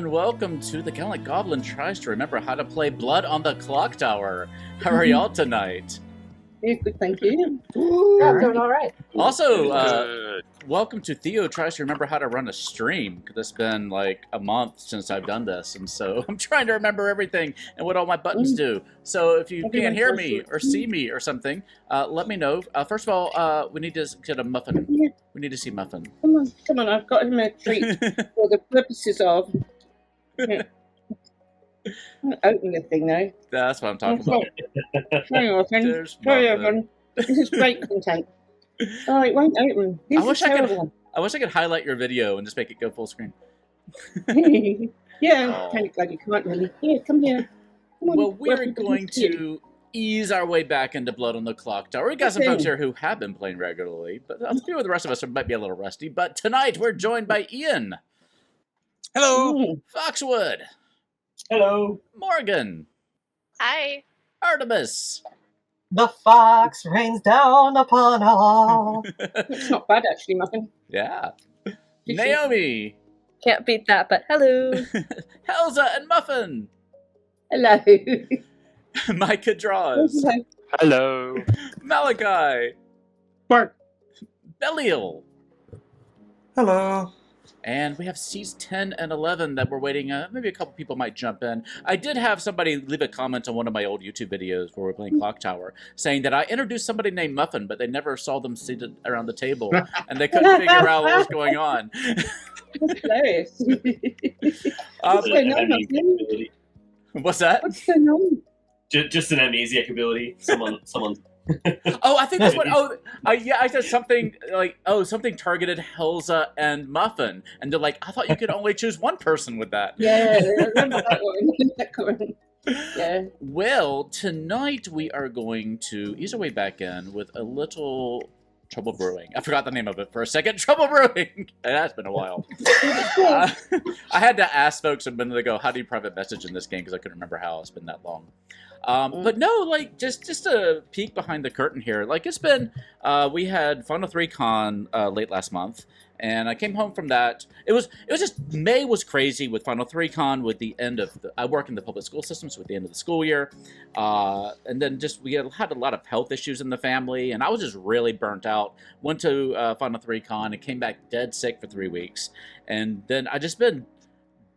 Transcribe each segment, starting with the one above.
and welcome to the Gallant Goblin Tries to Remember How to Play Blood on the Clocktower. How are y'all tonight? Yeah, good, thank you. Yeah, I'm doing all right. Also, welcome to Theo Tries to Remember How to Run a Stream, because it's been like a month since I've done this, and so I'm trying to remember everything and what all my buttons do. So if you can't hear me or see me or something, let me know. First of all, we need to get a muffin. Yeah. We need to see Muffin. Come on, I've got him a treat for the purposes of... I'm opening the thing now. That's what I'm talking about. Sorry, Muffin. There's Sorry, Muffin. everyone. This is great content. Oh, it won't open. This is terrible. I wish I could highlight your video and just make it go full screen. Yeah, Oh. I'm kind of glad you can't really. Here, come here. Come on, Well, we're welcome going the queue. to ease our way back into Blood on the Clocktower. We got some Okay. folks here who have been playing regularly, but a few of the rest of us might be a little rusty. But tonight we're joined by Ian, Hello. Foxwood, Hello. Morgan, Hi. Artemis. The fox rains down upon all. It's not bad, actually, Muffin. Yeah. You Naomi, Can't beat that, but hello. Helza, and Muffin. Hello. Micah Draws, Hello. Malachi, Mark. Belial. Hello. And we have seats 10 and 11 that we're waiting. Maybe a couple people might jump in. I did have somebody leave a comment on one of my old YouTube videos where we're playing Clocktower, saying that I introduced somebody named Muffin, but they never saw them seated around the table, and they couldn't figure out what was going on. That's hilarious. Um, What's going on, Muffin? what's that? What's going on? Just an amnesiac ability. Someone. Oh, I think that's what. Yeah, I said something like, something targeted Helza and Muffin, and they're like, I thought you could only choose one person with that. Yeah, I remember that one. That comment. Yeah. Well, tonight we are going to ease our way back in with a little Trouble Brewing. I forgot the name of it for a second. Trouble Brewing. That's been a while. I had to ask folks a minute ago, how do you private message in this game? Because I couldn't remember how. It's been that long. But no, like, just a peek behind the curtain here. Like, it's been, we had Final 3 Con late last month, and I came home from that. It was just, May was crazy with Final 3 Con, with the end of, I work in the public school system, so at the end of the school year. And then just, we had a lot of health issues in the family, and I was just really burnt out. Went to Final 3 Con and came back dead sick for 3 weeks. And then I just been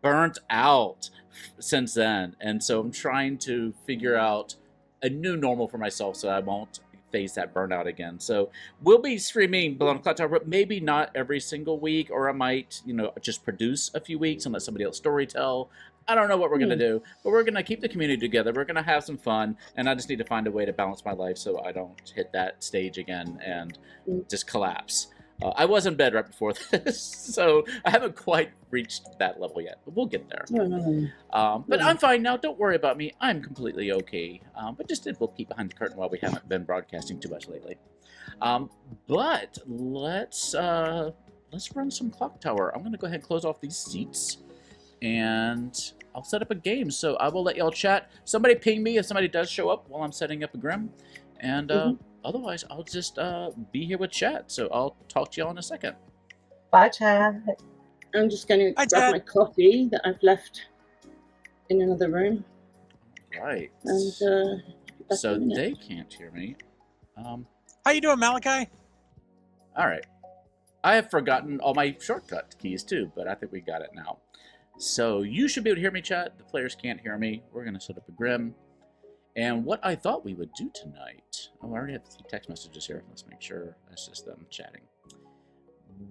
burnt out since then, and so I'm trying to figure out a new normal for myself so I won't face that burnout again. So we'll be streaming Blood on Clocktower, but maybe not every single week, or I might, just produce a few weeks and let somebody else storytell. I don't know what we're going to do, but we're going to keep the community together. We're going to have some fun, and I just need to find a way to balance my life so I don't hit that stage again and just collapse. I was in bed right before this, so I haven't quite reached that level yet, but we'll get there. But I'm fine now. Don't worry about me. I'm completely okay. But just we'll keep behind the curtain while we haven't been broadcasting too much lately. But let's run some Clocktower. I'm going to go ahead and close off these seats, and I'll set up a game. So I will let y'all chat. Somebody ping me if somebody does show up while I'm setting up a Grim, and otherwise, I'll just be here with chat, so I'll talk to y'all in a second. Bye, chat. I'm just going to Hi, grab Dad. my coffee that I've left in another room. Right. And back So in a minute. they can't hear me. How you doing, Malachi? All right. I have forgotten all my shortcut keys, too, but I think we got it now. So you should be able to hear me, chat. The players can't hear me. We're going to set up a Grim. And what I thought we would do tonight... Oh, I already have a few text messages here. Let's make sure that's just them chatting.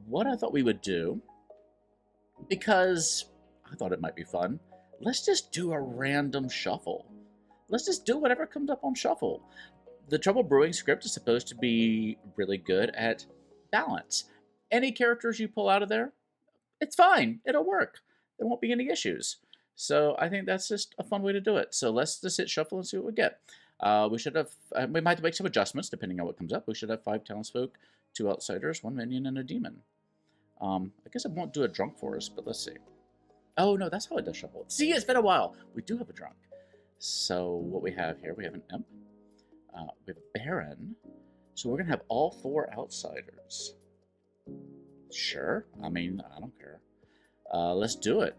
What I thought we would do, because I thought it might be fun, let's just do a random shuffle. Let's just do whatever comes up on shuffle. The Trouble Brewing script is supposed to be really good at balance. Any characters you pull out of there, it's fine. It'll work. There won't be any issues. So I think that's just a fun way to do it. So let's just hit shuffle and see what we get. We should have, we might have to make some adjustments depending on what comes up. We should have 5 townsfolk, 2 outsiders, 1 minion, and a demon. I guess I won't do a drunk for us, but let's see. Oh no, that's how it does shuffle. See, it's been a while. We do have a drunk. So what we have here, we have an imp. We have a baron. So we're gonna have all 4 outsiders. Sure. I mean, I don't care. Let's do it.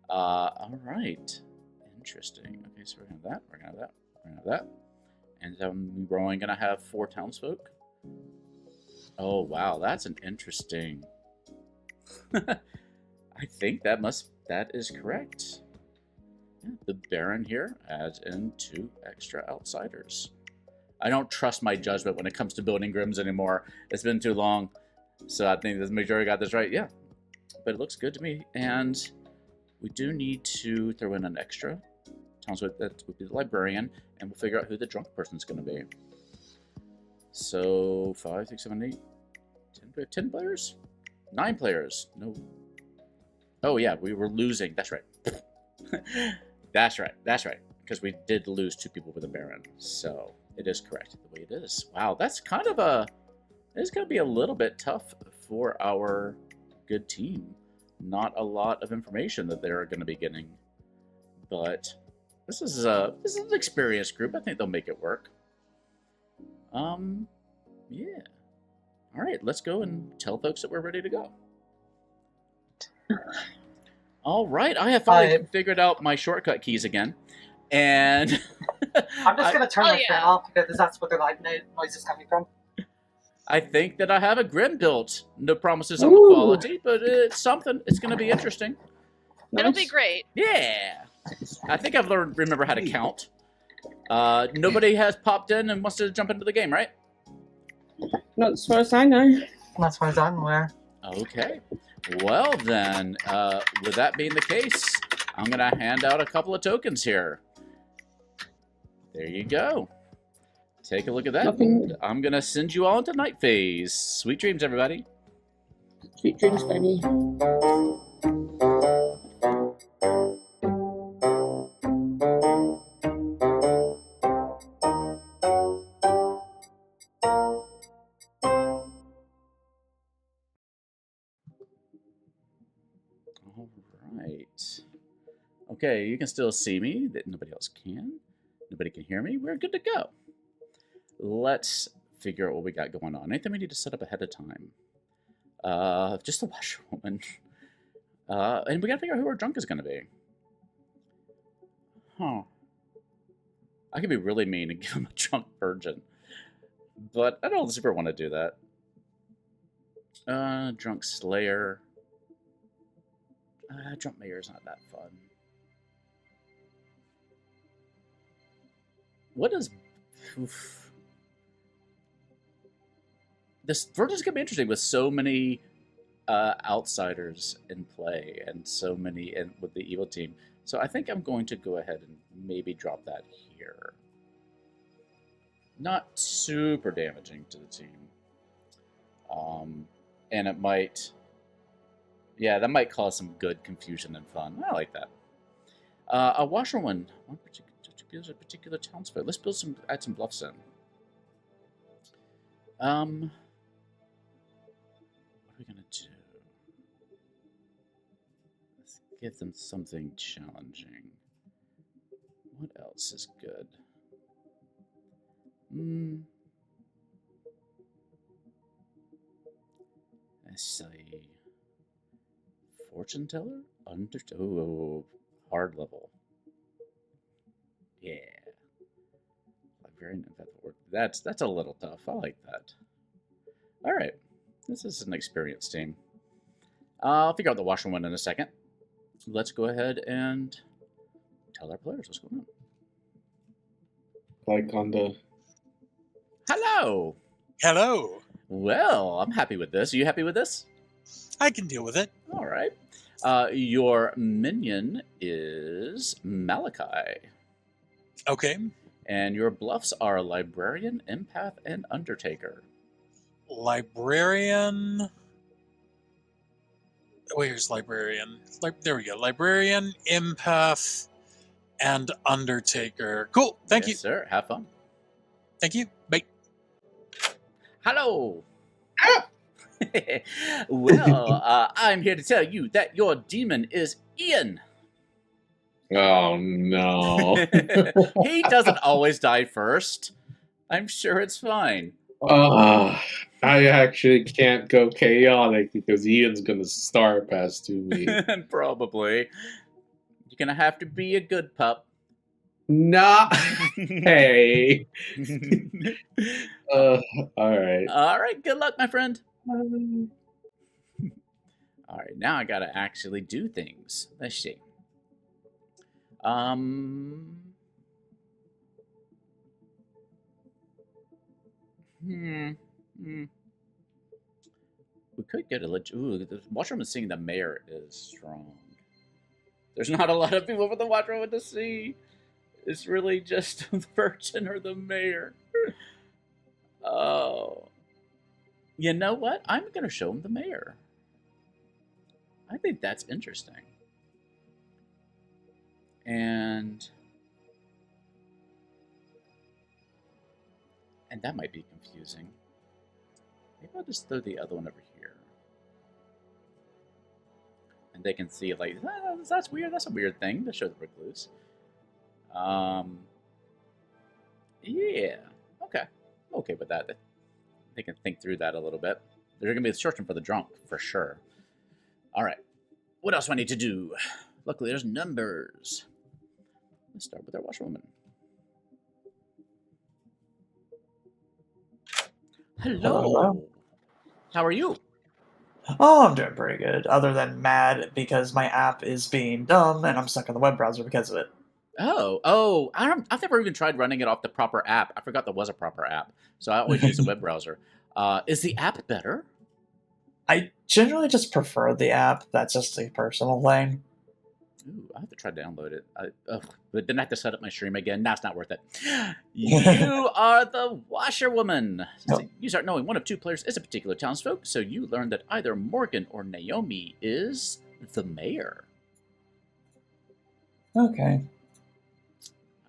All right. Interesting. Okay, so we're gonna have that. We're gonna have that. We're gonna have that. And then we're only gonna have 4 townsfolk. Oh wow, that's an interesting. I think that is correct. Yeah, the Baron here adds in 2 extra outsiders. I don't trust my judgment when it comes to building Grims anymore. It's been too long, so I think the majority got this right. Yeah, but it looks good to me. And we do need to throw in an extra townsfolk that would be the librarian, and we'll figure out who the drunk person's going to be. So 5, 6, 7, 8, 10 players, 9 players. No. Oh yeah, we were losing. That's right. That's right. That's right. Because we did lose 2 people with a Baron, so it is correct the way it is. Wow, that's kind of a. It's going to be a little bit tough for our good team. Not a lot of information that they're going to be getting, but this is an experienced group. I think they'll make it work. Yeah. All right, let's go and tell folks that we're ready to go. All right, I have finally figured out my shortcut keys again, and I'm just gonna turn my fan off because that's where the light noise is coming from. I think that I have a Grim built. No promises on the quality, but it's something. It's going to be interesting. It'll be great. Yeah. I think I've remember how to count. Nobody has popped in and wants to jump into the game, right? Not as far as I know. Not as far as I'm aware. Okay. Well, then, with that being the case, I'm going to hand out a couple of tokens here. There you go. Take a look at that. I'm going to send you all into night phase. Sweet dreams, everybody. Sweet dreams, baby. All right. Okay, you can still see me. That nobody else can. Nobody can hear me. We're good to go. Let's figure out what we got going on. Anything we need to set up ahead of time? Just a washerwoman. And we gotta figure out who our drunk is gonna be. Huh. I could be really mean and give him a drunk virgin. But I don't super want to do that. Drunk slayer. Drunk mayor's not that fun. What is... Oof. This virgin's gonna be interesting with so many outsiders in play and so many with the evil team. So I think I'm going to go ahead and maybe drop that here. Not super damaging to the team. And it might... Yeah, that might cause some good confusion and fun. I like that. A washerwoman. One particular townsfolk. Let's add some bluffs in. What are we gonna do? Let's give them something challenging. What else is good? Let's see. Fortune teller? Oh, hard level. Yeah. Librarian empath. That's a little tough. I like that. All right. This is an experienced team. I'll figure out the washerwoman in a second. Let's go ahead and tell our players what's going on. Lyconda. Hello. Hello. Well, I'm happy with this. Are you happy with this? I can deal with it. All right. Your minion is Malachi. Okay. And your bluffs are Librarian, Empath, and Undertaker. Librarian. Where's Librarian? There we go. Librarian, Empath, and Undertaker. Cool. Thank you. Yes, sir. Have fun. Thank you. Bye. Hello. Well, I'm here to tell you that your demon is Ian. Oh, no. He doesn't always die first. I'm sure it's fine. I actually can't go chaotic because Ian's gonna star pass to me. Probably. You're gonna have to be a good pup. Nah. Hey. All right. All right. Good luck, my friend. All right. Now I gotta actually do things. Let's see. We could get a ooh, the watchroom is seeing the mayor is strong. There's not a lot of people for the watchroom to see. It's really just the virgin or the mayor. Oh. You know what? I'm gonna show him the mayor. I think that's interesting. And that might be confusing. Maybe I'll just throw the other one over here. And they can see, like, that's weird. That's a weird thing to show the recluse. Yeah. Okay. I'm okay with that. They can think through that a little bit. They're going to be searching for the drunk, for sure. All right. What else do I need to do? Luckily, there's numbers. Let's start with our washerwoman. Hello. How are you? Oh, I'm doing pretty good, other than mad because my app is being dumb and I'm stuck in the web browser because of it. Oh, I've never even tried running it off the proper app. I forgot there was a proper app, so I always use a web browser. Is the app better? I generally just prefer the app. That's just a personal thing. Ooh, I have to try to download it. But then I have to set up my stream again. Nah, it's not worth it. You are the washerwoman. Yep. You start knowing one of two players is a particular townsfolk, so you learn that either Morgan or Naomi is the mayor. Okay.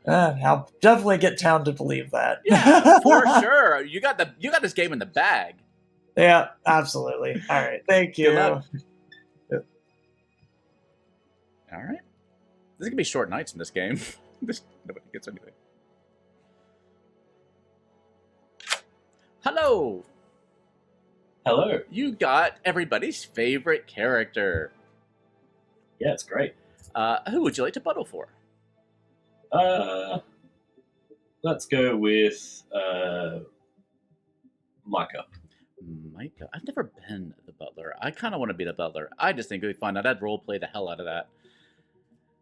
I'll definitely get town to believe that. Yeah, for sure. You got this game in the bag. Yeah, absolutely. All right, thank you. Good luck. All right. This is gonna be short nights in this game. Nobody gets anything. Hello. Hello. You got everybody's favorite character. Yeah, it's great. Who would you like to bundle for? Let's go with Micah. Micah. I've never been the butler. I kind of want to be the butler. I just think it would be fun. I'd roleplay the hell out of that.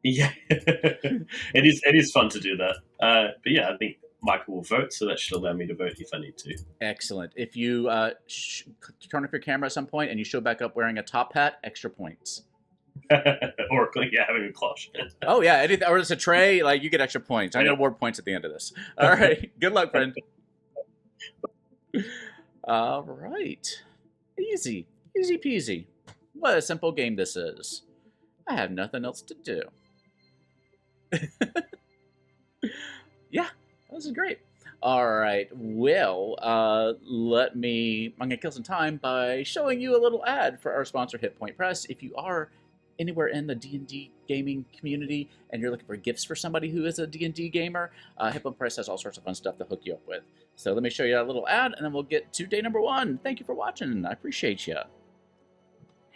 Yeah, it is fun to do that. But yeah, I think Michael will vote, so that should allow me to vote if I need to. Excellent. If you turn off your camera at some point and you show back up wearing a top hat, extra points. Or having a cloche. Oh yeah, or it's a tray. Like you get extra points. I'm gonna award points at the end of this. All right. Good luck, friend. All right. Easy peasy. What a simple game this is. I have nothing else to do. Yeah, this is great. All right, well, I'm going to kill some time by showing you a little ad for our sponsor, Hit Point Press. If you are anywhere in the D&D gaming community and you're looking for gifts for somebody who is a D&D gamer, Hit Point Press has all sorts of fun stuff to hook you up with. So let me show you a little ad, and then we'll get to day number 1. Thank you for watching. I appreciate you.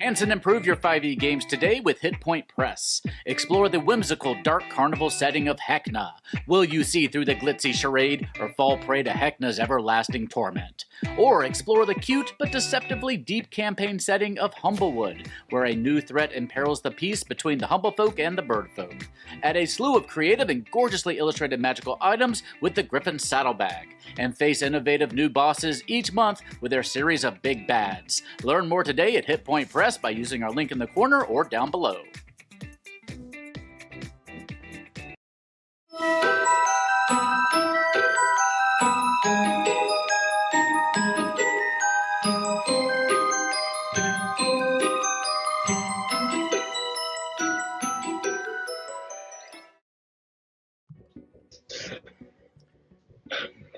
Enhance and improve your 5e games today with Hit Point Press. Explore the whimsical dark carnival setting of Heckna. Will you see through the glitzy charade or fall prey to Heckna's everlasting torment? Or explore the cute but deceptively deep campaign setting of Humblewood, where a new threat imperils the peace between the Humblefolk and the Birdfolk. Add a slew of creative and gorgeously illustrated magical items with the Griffon Saddlebag, and face innovative new bosses each month with their series of big bads. Learn more today at Hit Point Press by using our link in the corner or down below.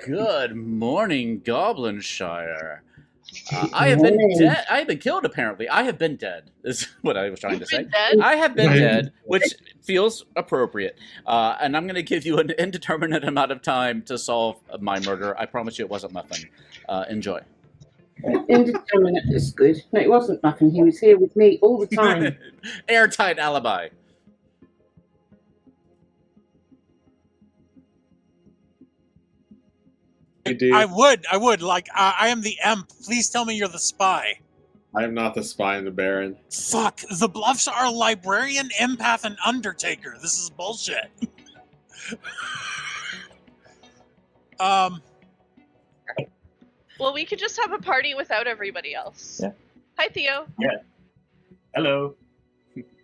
Good morning, Goblinshire. I have been dead. I have been killed, apparently. I have been dead, is what I was trying to say. Dead? I have been dead, which feels appropriate. And I'm going to give you an indeterminate amount of time to solve my murder. I promise you it wasn't Muffin. Enjoy. Indeterminate is good. No, it wasn't Muffin. He was here with me all the time. Airtight alibi. I would. Like, I am the Emp. Please tell me you're the spy. I am not the spy in the Baron. Fuck. The Bluffs are librarian, empath, and undertaker. This is bullshit. Well, we could just have a party without everybody else. Yeah. Hi, Theo. Yeah. Hello.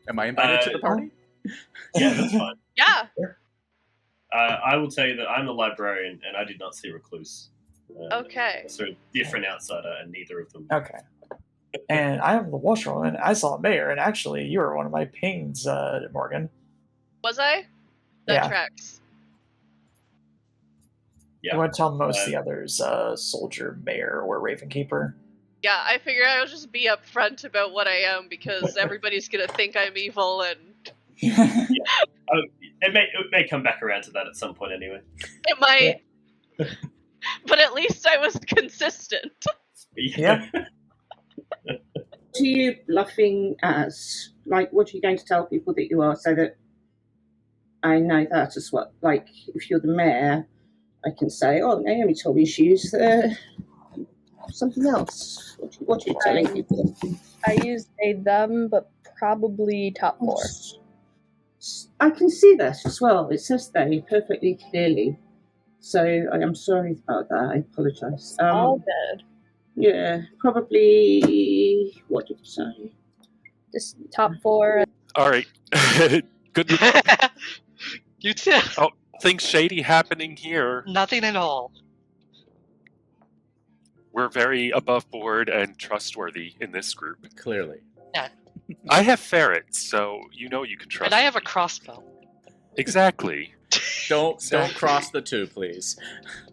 Am I invited to the party? Yeah, that's fine. Yeah. I will tell you that I'm the librarian, and I did not see Recluse. Okay. So a different outsider, and neither of them. Okay. And I am the washerwoman. I saw a mayor, and actually, you were one of my pings, Morgan. Was I? That Yeah. tracks. Yeah. You want to tell most of the others, soldier, mayor, or ravenkeeper? Yeah, I figure I'll just be upfront about what I am because everybody's gonna think I'm evil and It may come back around to that at some point anyway. it might. But at least I was consistent. Yeah. What are you bluffing as? Like, what are you going to tell people that you are so that I know that as well? Like, if you're the mayor, I can say, oh, Naomi told me she's something else. What are you telling people? I use they, them, but probably top 4. I can see that as well. It says they perfectly clearly. So I am sorry about that. I apologise. All good. Yeah, probably. What did you say? Just top 4. All right. Good. You too. Oh, things shady happening here. Nothing at all. We're very above board and trustworthy in this group. Clearly. Yeah. I have ferrets, so you know you can trust And I have me. a crossbow. Exactly. Don't cross the two, please.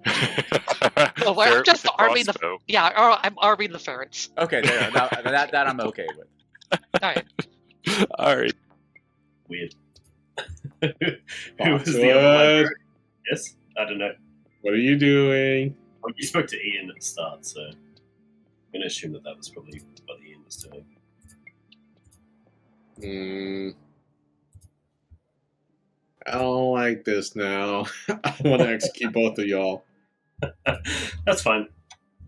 Well, we're Ferret just with a arming the crossbow. I'm arming the ferrets. Okay, there. That I'm okay with. All right. All right. Weird. Who was the other librarian? Yes? I don't know. What are you doing? Well, you spoke to Ian at the start, so I'm going to assume that was probably what Ian was doing. I don't like this now. I want to execute both of y'all. That's fine.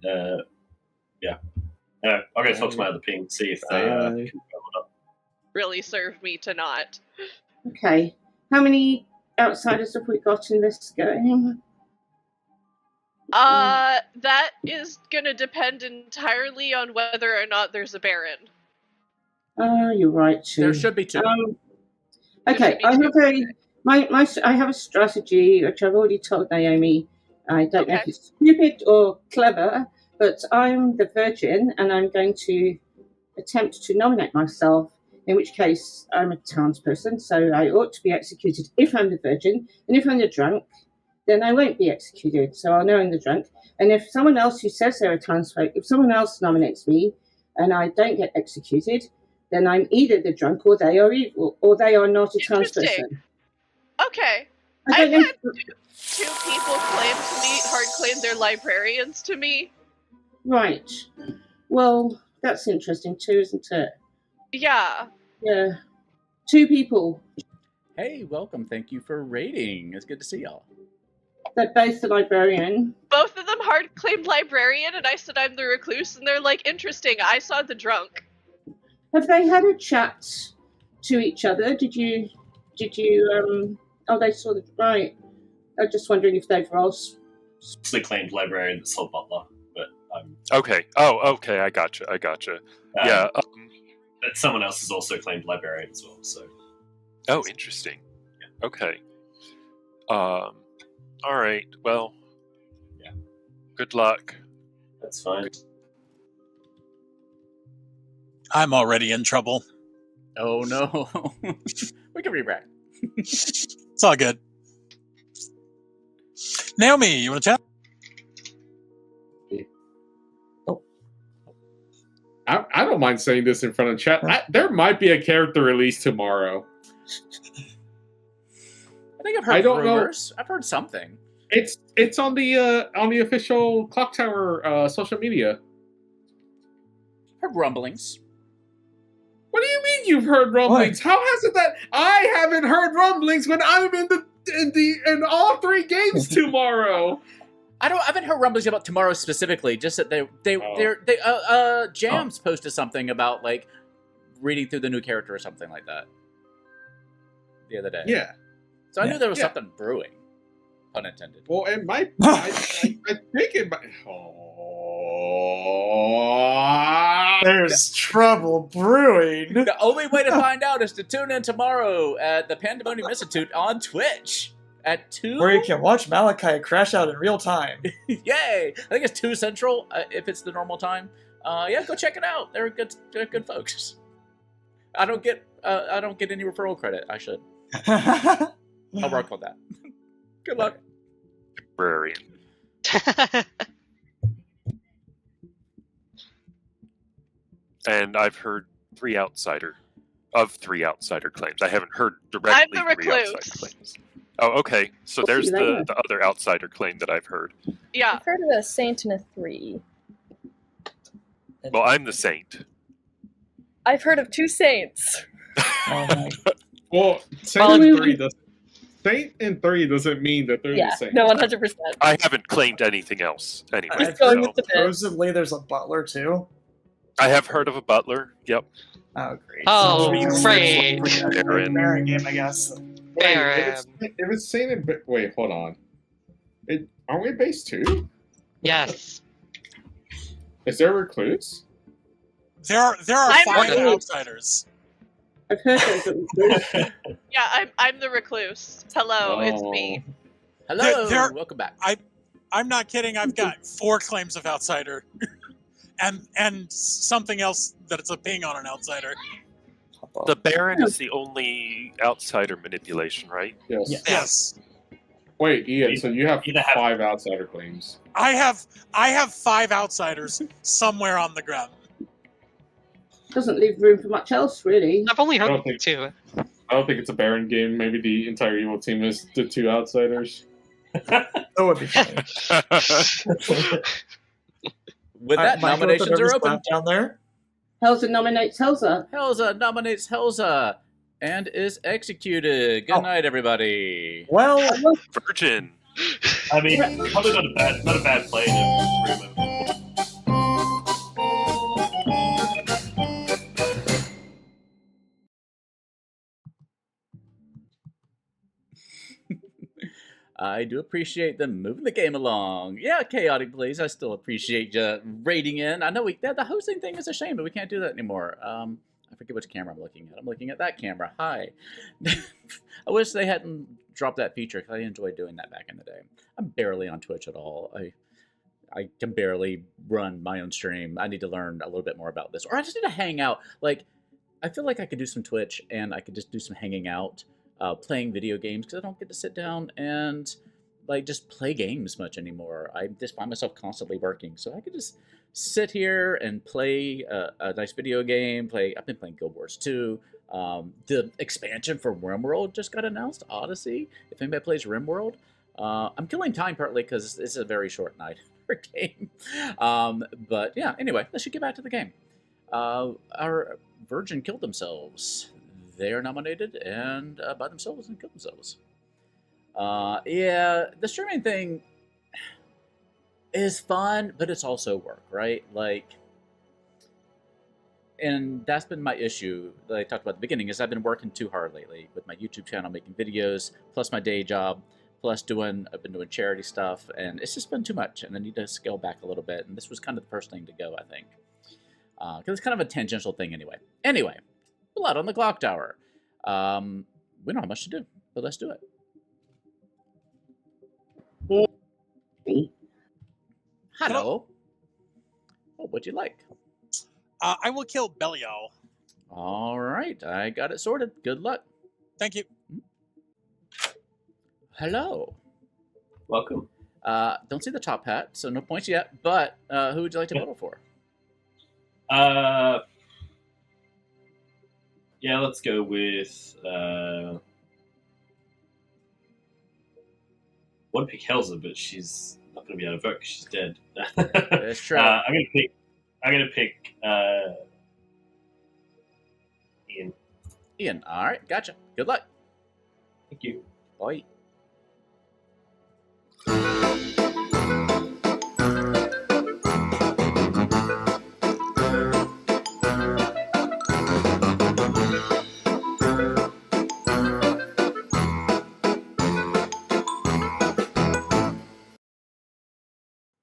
Yeah. I'll go talk to my other ping, see if they can come up. Really served me to not. Okay. How many outsiders have we got in this game? That is gonna depend entirely on whether or not there's a Baron. You're right too. There should be 2. Okay, I have a strategy which I've already told Naomi. I don't know if it's stupid or clever, but I'm the virgin and I'm going to attempt to nominate myself, in which case I'm a townsperson, so I ought to be executed if I'm the virgin, and if I'm the drunk, then I won't be executed, so I'll know I'm the drunk. And if someone else who says they're a townsfolk, if someone else nominates me and I don't get executed, then I'm either the drunk or they are evil, or they are not a townsperson. Okay. I don't know. Had two people hard claim they're librarians to me. Right. Well, that's interesting too, isn't it? Yeah. Yeah. 2 people. Hey, welcome. Thank you for raiding. It's good to see y'all. They're both the librarian. Both of them hard claimed librarian, and I said I'm the recluse, and they're like, interesting, I saw the drunk. Have they had a chat to each other? Did you oh, they saw the, right. I'm just wondering if they've roles. They claimed librarian that sold butler, but Okay. Oh, okay. I gotcha. Yeah. but someone else has also claimed librarian as well. So. Oh, interesting. Yeah. Okay. All right. Well. Yeah. Good luck. That's fine. I'm already in trouble. Oh no. We can rebrand. It's all good. Naomi, you want to chat? I don't mind saying this in front of chat. There might be a character release tomorrow. have heard I don't know. rumors. I've heard something. It's on the official Clocktower social media. Heard rumblings. What do you mean you've heard rumblings? What? How has it that I haven't heard rumblings when I'm in all 3 games tomorrow? I haven't heard rumblings about tomorrow specifically. Just that Jams posted something about like reading through the new character or something like that the other day. Yeah. So I knew there was something brewing. Pun intended. Well, it might. I think it might. Oh. There's trouble brewing. The only way to find out is to tune in tomorrow at the Pandemonium Institute on Twitch at 2. Where you can watch Malachi crash out in real time. Yay! I think it's 2 Central if it's the normal time. Yeah, go check it out. They're good folks. I don't get any referral credit. I should. I'll work on that. Good luck. Librarian. And I've heard 3 outsider claims. I haven't heard directly I'm the 3 outsider recluse. claims. Oh, okay. So there's the other outsider claim that I've heard. Yeah. I've heard of a saint and a 3. Well, I'm the saint. I've heard of 2 saints. Well, Saint and 3 doesn't mean that they're the same. No, 100%. I haven't claimed anything else anyway. Supposedly there's a butler too. I have heard of a butler. Yep. Oh, great. Oh, great. Baron. Baron game, I guess. If it's Saint and wait, hold on. Aren't we base 2? Yes. Is there a recluse? There are I'm 5 recluse. outsiders. I've heard that. Yeah, I'm the recluse. Hello, it's me. Hello, There- welcome back. I'm not kidding. I've got 4 claims of outsider, and something else that it's a ping on an outsider. The Baron is the only outsider manipulation, right? Yes. Yes. Wait, Ian. So you have 5 outsider claims. I have 5 outsiders somewhere on the ground. Doesn't leave room for much else, really. I've only I heard don't think- 2. I don't think it's a Baron game. Maybe the entire evil team is the 2 outsiders. That would be funny. With that, nominations are open. Down there. Helza nominates Helza. Helza nominates Helza and is executed. Good night, everybody. Well, Virgin. I mean, probably not a bad play in a room of I do appreciate them moving the game along. Yeah, Chaotic Blaze, I still appreciate you raiding in. I know the hosting thing is a shame, but we can't do that anymore. I forget which camera I'm looking at. I'm looking at that camera. Hi. I wish they hadn't dropped that feature because I enjoyed doing that back in the day. I'm barely on Twitch at all. I can barely run my own stream. I need to learn a little bit more about this. Or I just need to hang out. Like, I feel like I could do some Twitch and I could just do some hanging out. Playing video games because I don't get to sit down and like just play games much anymore. I just find myself constantly working, so I could just sit here and play a nice video game. I've been playing Guild Wars 2. The expansion for RimWorld just got announced, Odyssey. If anybody plays RimWorld, I'm killing time partly because this is a very short night for game. But yeah, anyway, let's get back to the game. Our Virgin killed themselves. They are nominated and by themselves and killed themselves. Yeah, the streaming thing is fun, but it's also work, right? Like, and that's been my issue that I talked about at the beginning, is I've been working too hard lately with my YouTube channel, making videos, plus my day job, plus I've been doing charity stuff, and it's just been too much, and I need to scale back a little bit, and this was kind of the first thing to go, I think. Because it's kind of a tangential thing anyway. Anyway. Blood on the Clocktower. We don't have much to do, but let's do it. Hello. What would you like? I will kill Belial. All right, I got it sorted. Good luck. Thank you. Hello. Welcome. Don't see the top hat, so no points yet. But who would you like to vote for? Yeah, let's go with want to pick Helza, but she's not going to be able to vote because she's dead. That's true. I'm going to pick Ian. Ian, all right, gotcha. Good luck. Thank you. Bye.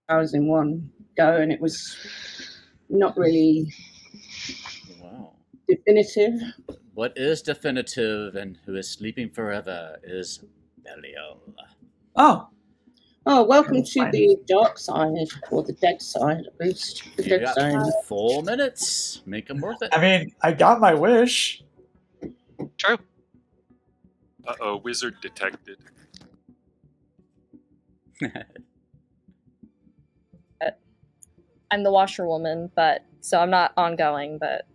I was in one go, and it was not really Wow. definitive. What is definitive and who is sleeping forever is Belial. Oh, Welcome That's to fine. the dark side, or the dead side, at least. The You dead got zone. 4 minutes. Make them worth it. I mean, I got my wish. True. Uh-oh, wizard detected. I'm the washerwoman, but so I'm not ongoing, but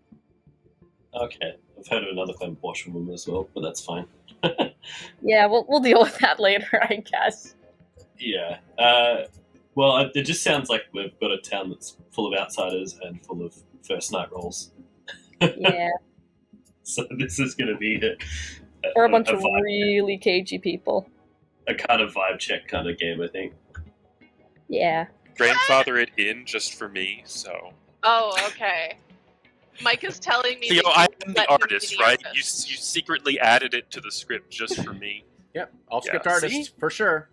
Okay. I've heard of another claim washerwoman as well, but that's fine. yeah, we'll deal with that later, I guess. Yeah. Well, it just sounds like we've got a town that's full of outsiders and full of first night rolls. Yeah. So this is going to be We're a bunch of vibe, really cagey people. a kind of vibe check kind of game, I think. Yeah. Grandfather it in just for me, so. Oh, okay. Mike is telling me. Theo, that I you am let the him be artist, the right? You artist. you secretly added it to the script just for me. Yep, off script Yeah, artist see? for sure.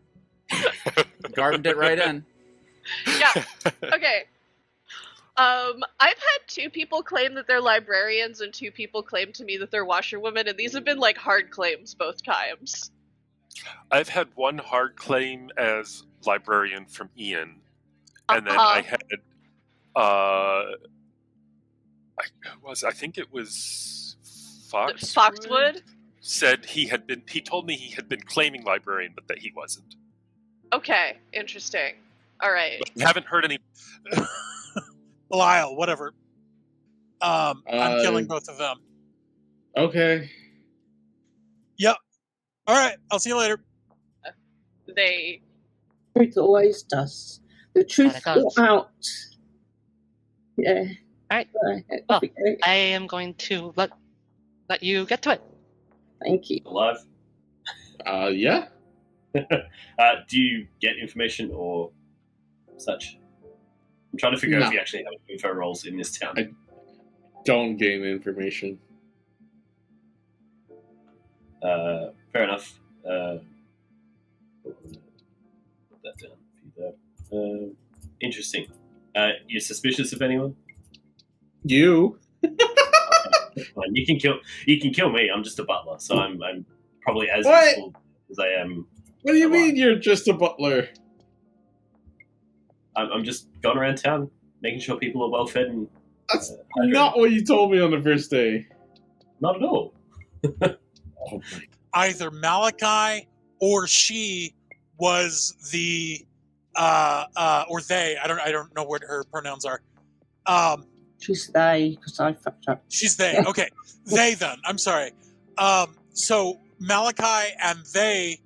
Gardened it right in. Yeah. Okay. I've had 2 people claim that they're librarians and 2 people claim to me that they're washerwomen, and these have been like hard claims both times. I've had one hard claim as librarian from Ian, and then I had I think it was Foxwood? said he told me he had been claiming librarian, but that he wasn't. Okay, interesting. All right. But I haven't heard any. Belial, whatever. I'm killing both of them. Okay. Yep. All right. I'll see you later. They. Truth always does. The truth That it will does. out. Yeah. Alright. That'd be great. I am going to let you get to it. Thank you. Alive? Yeah. Do you get information or such? I'm trying to figure out No. if you actually have info roles in this town. Don't gain information. Fair enough. Put that down for you there. Interesting. You're suspicious of anyone? You? Fine. You can kill me. I'm just a butler, so I'm probably as What? useful as I am. What do you alive. mean you're just a butler? I'm just going around town, making sure people are well fed and. That's hydrated. not what you told me on the first day. Not at all. Oh my. Either Malachi or she was the or they. I don't know what her pronouns are. She's they, because I fucked up. She's they. Okay. They then. I'm sorry. So Malachi and they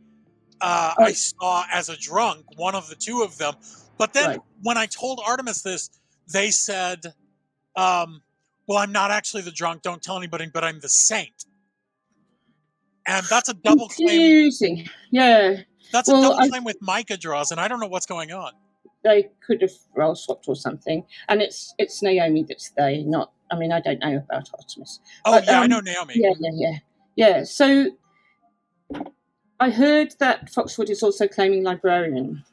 I saw as a drunk, one of the 2 of them. But then Right. when I told Artemis this, they said, well, I'm not actually the drunk, don't tell anybody, but I'm the saint. And that's a double claim. Confusing. Yeah. That's a Well, double claim with Micah draws, and I don't know what's going on. They could have role swapped or something. And it's Naomi that's they, not. I mean, I don't know about Artemis. Oh, But, yeah, I know Naomi. Yeah. So I heard that Foxwood is also claiming librarian.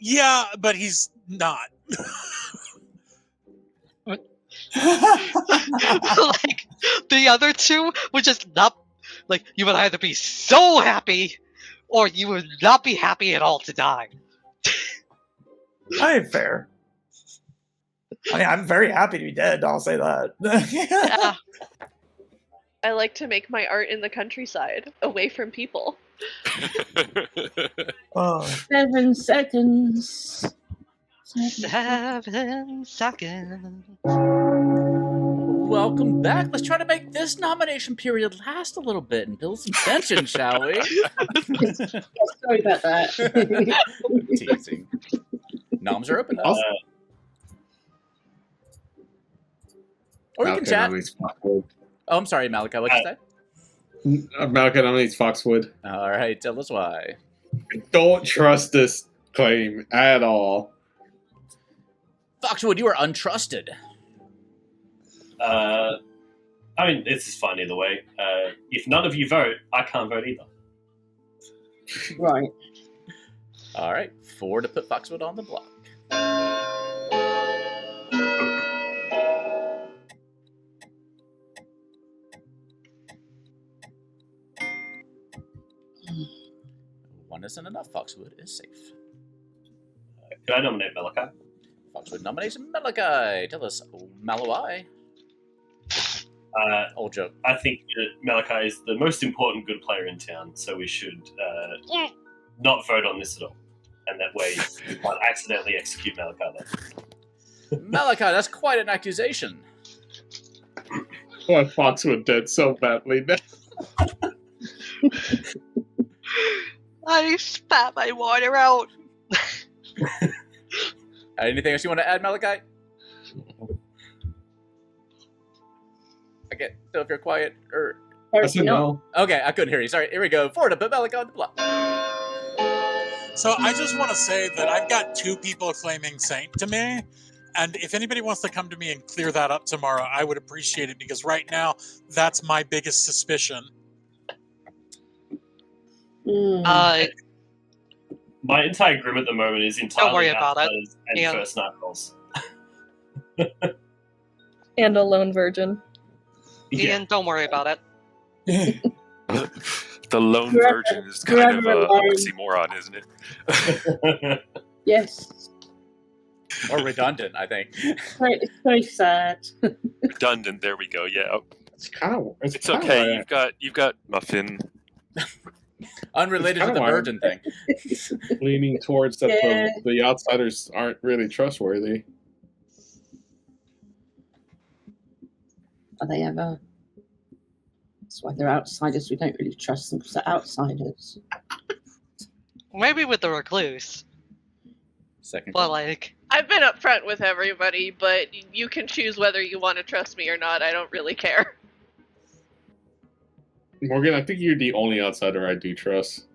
Yeah, but he's not. Like the other 2 would just not like you would either be so happy or you would not be happy at all to die. I ain't fair. I mean, I'm very happy to be dead. I'll say that. Yeah. I like to make my art in the countryside, away from people. Oh. 7 seconds. 7 seconds. welcome back. Let's try to make this nomination period last a little bit and build some tension, shall we? Sorry about that. Teasing. Noms are open, though. Or you can Malachi chat. nominates Foxwood. Oh, I'm sorry, Malachi. What'd you say? Malachi nominates Foxwood. All right, tell us why. I don't trust this claim at all. Foxwood, you are untrusted. I mean, this is fine either way. If none of you vote, I can't vote either. Right. All right, 4 to put Foxwood on the block. One isn't enough. Foxwood is safe. Could I nominate Malachi? Foxwood nominates Malachi. Tell us, Malawai. Old joke. I think that Malachi is the most important good player in town, so we should not vote on this at all. And that way, we can't accidentally execute Malachi then. Malachi, that's quite an accusation. Well, Foxwood did so badly now. I spat my water out. Anything else you want to add, Malachi? I can't tell if you're quiet or... I said no. Okay, I couldn't hear you. Sorry. Here we go. 4 to put Malachi on the block. So I just want to say that I've got 2 people claiming Saint to me. And if anybody wants to come to me and clear that up tomorrow, I would appreciate it, because right now, that's my biggest suspicion. My entire grim at the moment is entirely Don't worry about it. outsiders and Yeah. first night rolls. And a lone virgin. Ian, don't worry about it. The lone virgin is kind of a oxymoron, isn't it? Yes. Or redundant, I think. It's very sad. Redundant. There we go. Yeah. It's kind of. It's okay. You've got Muffin. Unrelated to the virgin thing. Leaning towards that Yeah. the outsiders aren't really trustworthy. Are they ever? That's why they're outsiders. We don't really trust them because they're outsiders. Maybe with the recluse. Second. But like, I've been upfront with everybody, but you can choose whether you want to trust me or not. I don't really care. Morgan, I think you're the only outsider I do trust.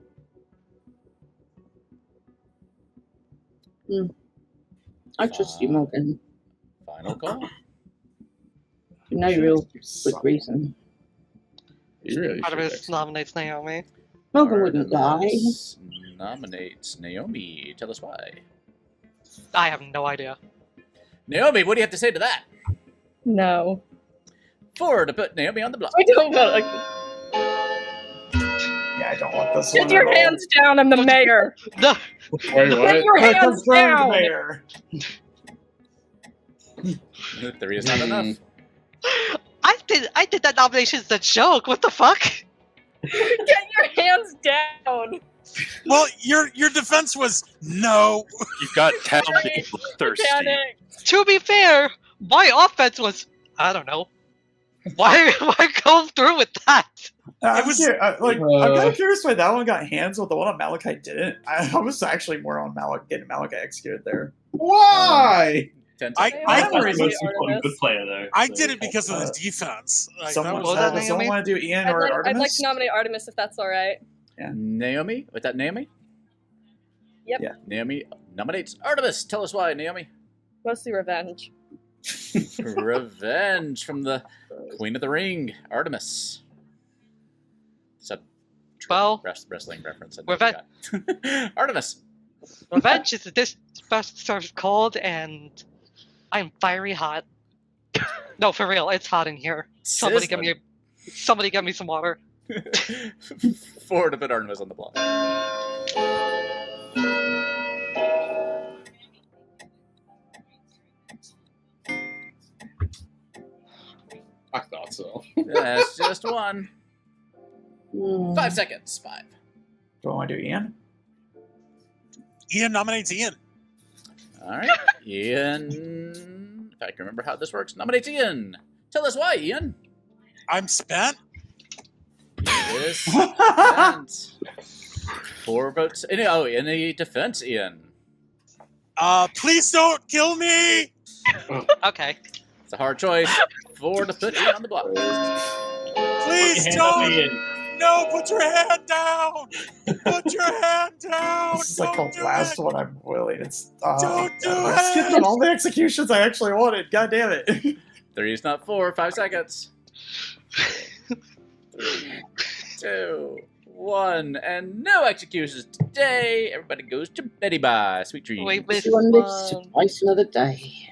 I trust you, Morgan. Final call. For no real good reason. You really should Artemis exit. nominates Naomi. Morgan wouldn't lie. Artemis nominates Naomi. Tell us why. I have no idea. Naomi, what do you have to say to that? No. 4 to put Naomi on the block. I don't vote like Yeah, I don't want this one. Get your at all. hands down, I'm the mayor. No. Wait, Get what? your hands Confirmed down. mayor. 3 is not enough. I did that nomination as a joke. What the fuck? Get your hands down. Well, your defense was no. You've got town Sorry, people thirsty. Panic. To be fair, my offense was, I don't know. Why go through with that? I'm was- I'm kind of curious why that one got hands, but the one on Malachi didn't. I was actually more on getting Malachi executed there. Why? 10 I- seconds. I'm the Artemis. most important good player, though. I so- did it because of the defense. Like, Someone, that was, that does someone Naomi? want to do Ian or I'd Artemis? like to nominate Artemis if that's all right. Naomi? Was that Naomi? Yep. Yeah. Naomi nominates Artemis. Tell us why, Naomi. Mostly revenge. Revenge from the Queen of the Ring, Artemis. It's a Well, wrestling reference. Revenge. Artemis. Revenge is this best served cold, and I'm fiery hot. No, for real, it's hot in here. Somebody get me some water. 4 to put Artemis on the block. I thought so. That's just one. Hmm. 5 seconds. 5. Do I want to do Ian? Ian nominates Ian. All right. Ian. If I can remember how this works, nominates Ian. Tell us why, Ian. I'm spent. Yes. Spent. 4 votes. Any defense, Ian? Please don't kill me. Okay. It's a hard choice. 4 to put Ian on the block. Please don't. No, put your hand down. Put your hand down. This is like Don't the do last it. one I'm willing. It's Don't do I skipped it. on all the executions I actually wanted. God damn it. 3 is not 4. 5 seconds. 3, 2, 1, and no executions today. Everybody goes to Betty Bye. Sweet dreams. Wait, wait. One lives to twice another day.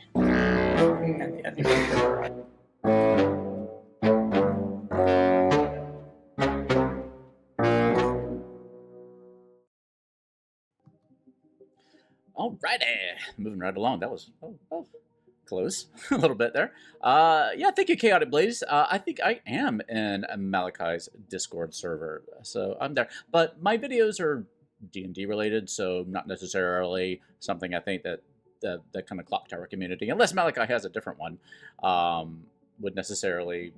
Alrighty, moving right along. That was close a little bit there. Yeah, thank you, Chaotic Blaze. I think I am in Malachi's Discord server, so I'm there. But my videos are D&D related, so not necessarily something I think that the kind of Clocktower community, unless Malachi has a different one, would necessarily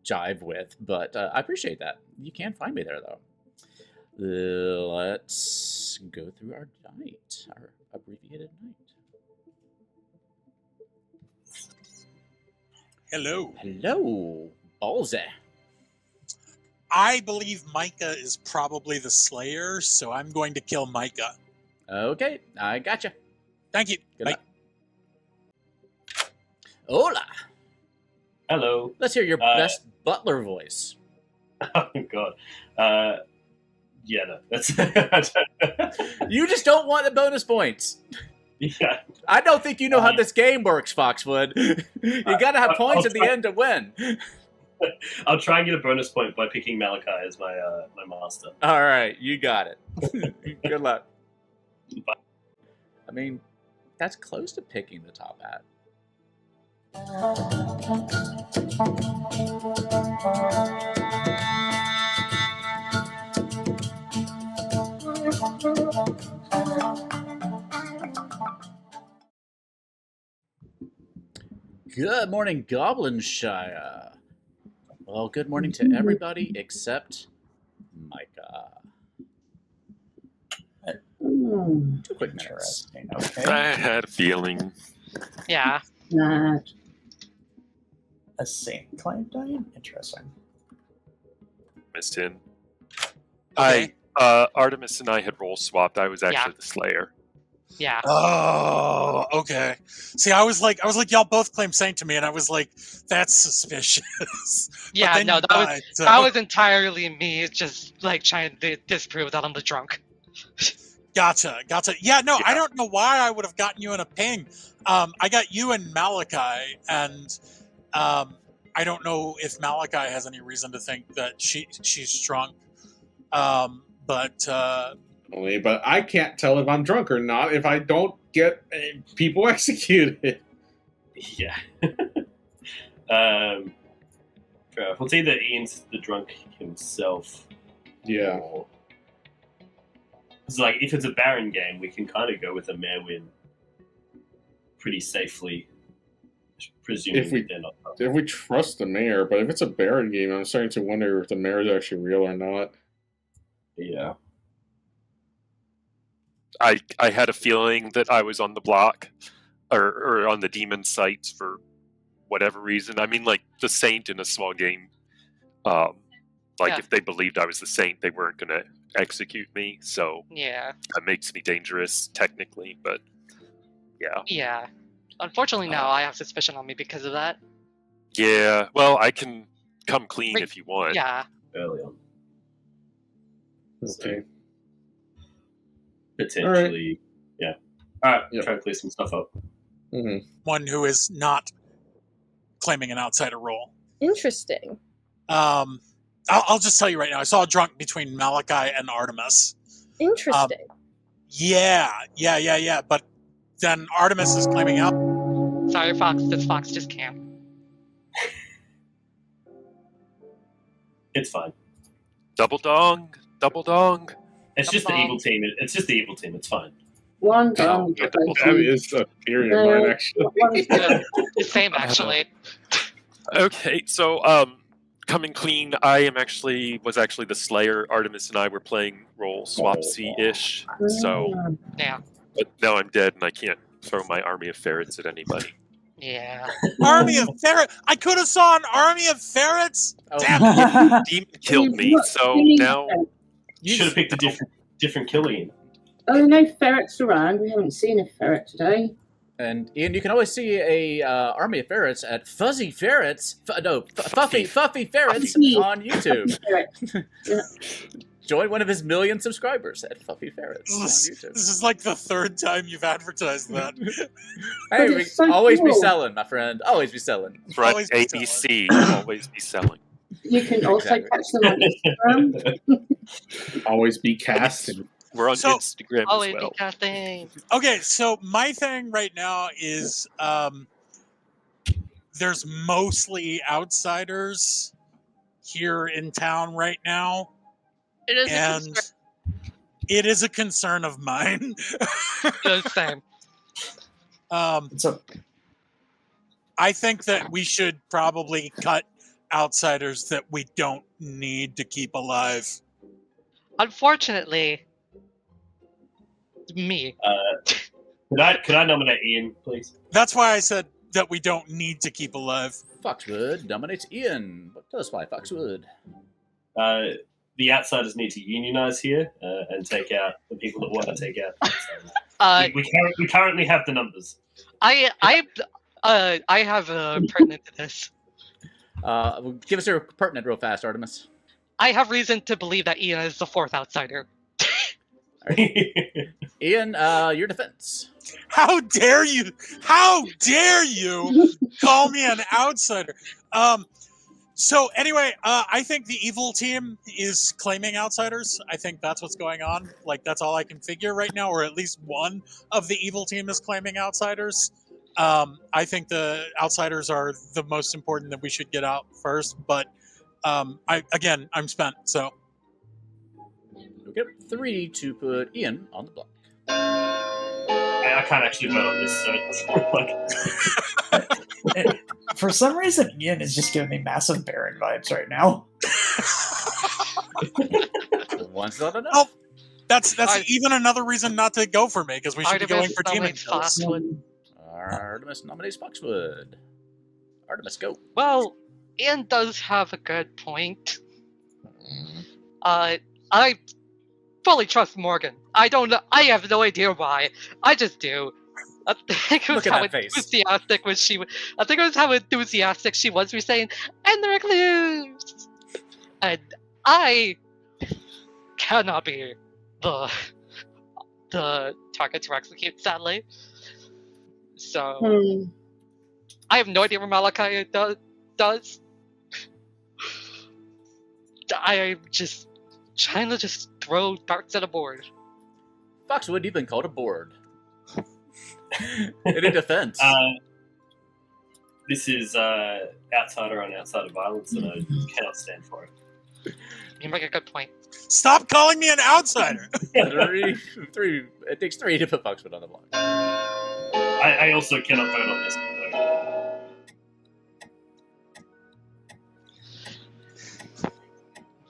jive with. But I appreciate that. You can find me there though. Let's go through our night, our abbreviated night. Hello. Hello, Ballsy. I believe Micah is probably the Slayer, so I'm going to kill Micah. Okay, I gotcha. Thank you. Good Bye. luck. Hola. Hello. Let's hear your best butler voice. Oh God. Yeah, no. That's. You just don't want the bonus points. Yeah. I don't think you know how this game works, Foxwood. You gotta have points at the end to win. I'll try and get a bonus point by picking Malachi as my my master. All right, you got it. Good luck. Bye. I mean, that's close to picking the top hat. Good morning, Goblinshire. Well, good morning to everybody except Micah. 2 quick minutes. Okay. I had a feeling. Yeah. Nah. A saint claim died? Interesting. Missed him. Okay. Artemis and I had role swapped. I was actually the Slayer. Yeah. Oh, okay. See, I was like, y'all both claim Saint to me, and I was like, that's suspicious. Yeah, no, that was entirely me just like trying to disprove that I'm the drunk. Gotcha. Yeah, no, I don't know why I would have gotten you in a ping. I got you and Malachi, and I don't know if Malachi has any reason to think that she's drunk. But I can't tell if I'm drunk or not if I don't get people executed. Yeah. It's either Ian's the drunk himself. Yeah. Or... It's like, if it's a Baron game, we can kind of go with a mayor win pretty safely, presuming they're not. If we trust the mayor, but if it's a Baron game, I'm starting to wonder if the mayor is actually real or not. Yeah. I had a feeling that I was on the block or on the demon sites for whatever reason. I mean, like the Saint in a small game. If they believed I was the Saint, they weren't going to execute me. So yeah, that makes me dangerous technically. But yeah. Yeah. Unfortunately, now I have suspicion on me because of that. Yeah. Well, I can come clean if you want. Yeah. Early on. Okay. Potentially, yeah. All right, Yep. try to clear some stuff up. Mm-hmm. one who is not claiming an outsider role. Interesting. I'll just tell you right now, I saw a drunk between Malachi and Artemis. Interesting. Yeah. But then Artemis is claiming out. Sorry, Fox. This Fox just can't. It's fine. Double dong. It's just the evil team. It's just the evil team. It's fine. One down. That is a theory of mine, actually. The same, actually. Okay, so coming clean, I was actually the Slayer. Artemis and I were playing role swapsy-ish. So Yeah. but now I'm dead and I can't throw my army of ferrets at anybody. Yeah. Army of ferrets! I could have saw an army of ferrets! Oh. Damn it! Demon killed me, so now You should have picked a different Killian. Oh, no ferrets around. We haven't seen a ferret today. And Ian, you can always see a army of ferrets at Fuzzy Ferrets. Fuffy Ferrets on YouTube. Join one of his million subscribers at Fuffy Ferrets on YouTube. This is like the third time you've advertised that. Hey, we so always be cool. selling, my friend. Always be selling. right, Always be ABC, always be selling. You can also Exactly. catch them on Instagram. Always be casting. We're on So- Instagram Always as well. be casting. Okay, so my thing right now is there's mostly outsiders here in town right now. It is a And concern. it is a concern of mine. The same. So I think that we should probably cut outsiders that we don't need to keep alive. Unfortunately, me. Could I nominate Ian, please? That's why I said that we don't need to keep alive. Foxwood dominates Ian. But tell us why, Foxwood. The outsiders need to unionize here and take out the people that want to take out the outsiders. We currently have the numbers. I have a pertinent to this. Give us your pertinent real fast, Artemis. I have reason to believe that Ian is the fourth outsider. Ian, your defense. How dare you? How dare you call me an outsider? So anyway, I think the evil team is claiming outsiders. I think that's what's going on. Like, that's all I can figure right now, or at least one of the evil team is claiming outsiders. I think the outsiders are the most important that we should get out first, but I'm spent, so. We'll get 3 to put Ian on the block. I can't actually vote on this, so it's like... for some reason, Ian is just giving me massive Baron vibes right now. One's not enough. Oh, that's even another reason not to go for me, because we should be going for demon nominates kills. Foxwood. Artemis nominates Foxwood. Artemis, go. Well, Ian does have a good point. I fully trust Morgan. I don't know. I have no idea why. I just do. I think it was Look at how that face. enthusiastic was she. I think it was how enthusiastic she was for saying, "And the recluse." And I cannot be the target to execute, sadly. So I have no idea what Malachi does. I'm just trying to just throw darts at a board. Foxwood, you've been called a board. In defense. This is outsider on outsider violence, and I cannot stand for it. You make a good point. Stop calling me an outsider! Three. It takes 3 to put Foxwood on the block. I also cannot vote on this.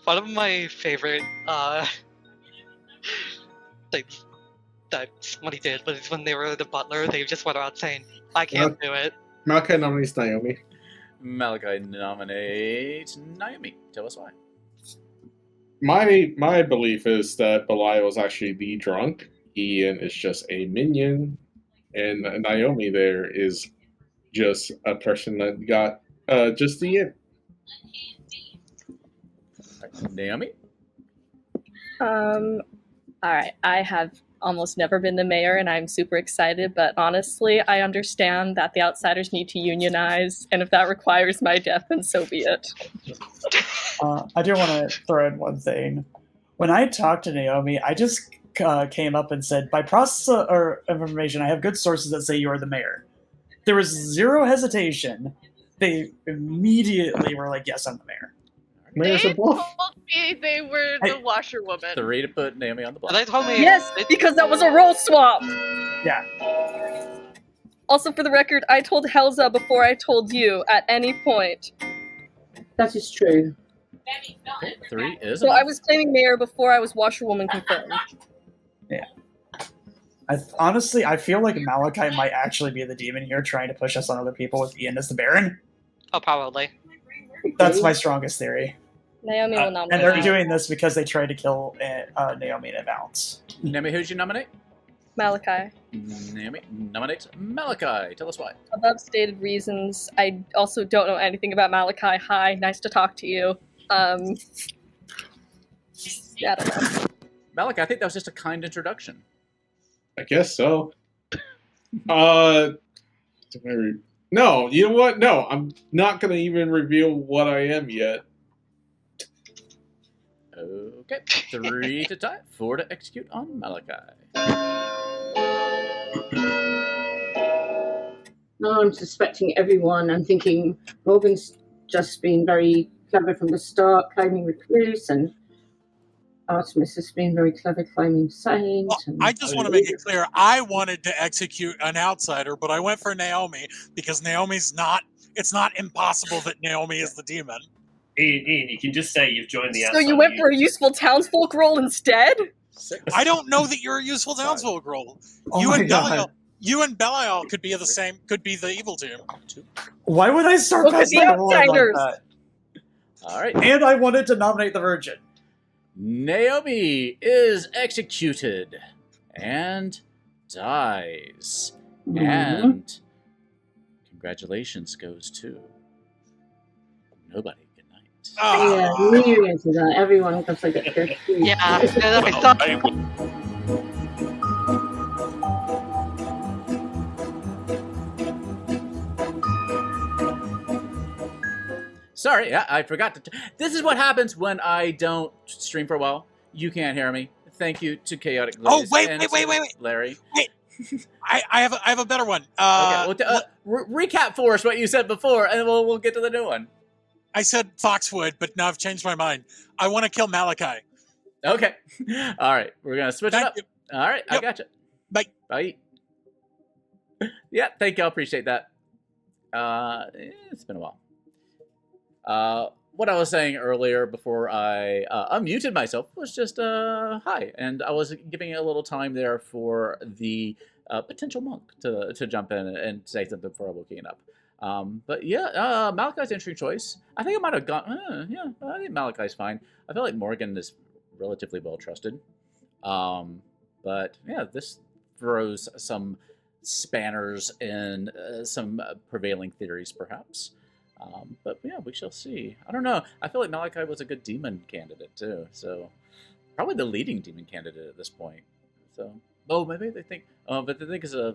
One of my favorite things that somebody did was when they were the butler, they just went around saying, "I can't do it." Malachi nominates Naomi. Malachi nominates Naomi. Tell us why. My belief is that Belial was actually the drunk. Ian is just a minion, and Naomi there is just a person that got just the end. Naomi? Alright, I have almost never been the mayor and I'm super excited, but honestly, I understand that the outsiders need to unionize, and if that requires my death, then so be it. I do want to throw in one thing. When I talked to Naomi, I just came up and said, by process of information, I have good sources that say you are the mayor. There was zero hesitation. They immediately were like, yes, I'm the mayor. They told me they were the washerwoman. 3 to put Naomi on the block. They told me Yes, because that was a role swap! Yeah. Also, for the record, I told Helza before I told you at any point. That is true. Okay, 3 is So enough. I was claiming mayor before I was washerwoman confirmed. Yeah. Honestly, I feel like Malachi might actually be the demon here trying to push us on other people with Ian as the Baron. Oh, probably. That's my strongest theory. Naomi will nominate. And they're doing this because they tried to kill Naomi in a balance. Naomi, who'd you nominate? Malachi. Naomi nominates Malachi. Tell us why. Above stated reasons. I also don't know anything about Malachi. Hi, nice to talk to you. I don't know. Malachi, I think that was just a kind introduction. I guess so. No, you know what? No, I'm not going to even reveal what I am yet. Okay, 3 to tie, 4 to execute on Malachi. Now I'm suspecting everyone. I'm thinking Morgan's just been very clever from the start, claiming recluse, and Artemis has been very clever claiming saint. Well, I just want to make it clear, I wanted to execute an outsider, but I went for Naomi because Naomi's not, it's not impossible that Naomi is the demon. Ian, you can just say you've joined the So outside. you went for a useful townsfolk role instead? I don't know that you're a useful townsfolk role. Oh You my and God. Belial, you and Belial could be the same, could be the evil team. Why would I start Look at passing the my role like outsiders. that? All right. And I wanted to nominate the Virgin. Naomi is executed and dies. Mhm. And congratulations goes to nobody. Good night. Yeah, knew into that. Everyone got like a good. Yeah, I Well, thought. I will- Sorry, yeah, I forgot to. This is what happens when I don't stream for a while. You can't hear me. Thank you to Chaotic Glaze wait, and wait. Larry. I have a better one. Okay, well, recap for us what you said before, and we'll get to the new one. I said Foxwood, but now I've changed my mind. I want to kill Malachi. Okay. All right, we're gonna switch it Thank up. you. All right, I Yep. gotcha. Bye. Bye. Yeah, thank you. I appreciate that. It's been a while. What I was saying earlier before I unmuted myself was just hi, and I was giving a little time there for the potential monk to jump in and say something before looking up. But yeah, Malachi's an interesting choice. I think I might have gone. Yeah, I think Malachi's fine. I feel like Morgan is relatively well trusted. But yeah, this throws some spanners in some prevailing theories, perhaps. But yeah, we shall see. I don't know. I feel like Malachi was a good demon candidate too. So probably the leading demon candidate at this point. So maybe they think. But they think it's a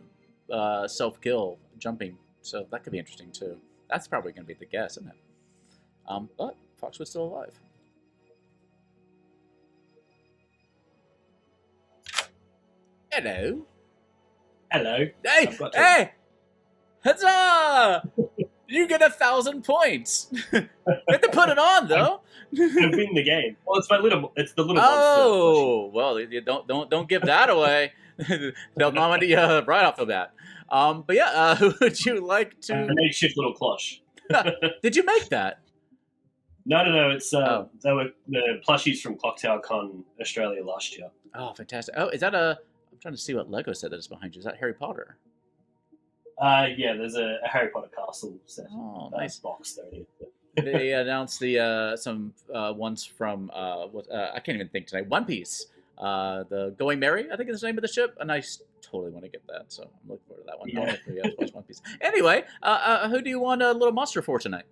self-kill jumping. So that could be interesting too. That's probably going to be the guess, isn't it? But Foxwood's still alive. Hello. Hello. Hey! I've got to- Hey! Huzzah! You get 1,000 points. You have to put it on though. To win the game. Well, it's the little Oh, well, you don't give that away. They'll nominate you right off the bat. But yeah, who would you like monster. A to? makeshift little cloche. Did you make that? No. It's Oh. they were the plushies from Clocktower Con Australia last year. Oh, fantastic! Oh, is that a? I'm trying to see what Lego set that is behind you. Is that Harry Potter? Yeah, there's a Harry Potter castle set. Oh, nice. Box there. They announced the some ones from I can't even think tonight. One Piece. The Going Merry, I think is the name of the ship, and I totally want to get that, so I'm looking forward to that one. Yeah. I'll make sure you guys watch One Piece. Anyway, who do you want a little monster for tonight?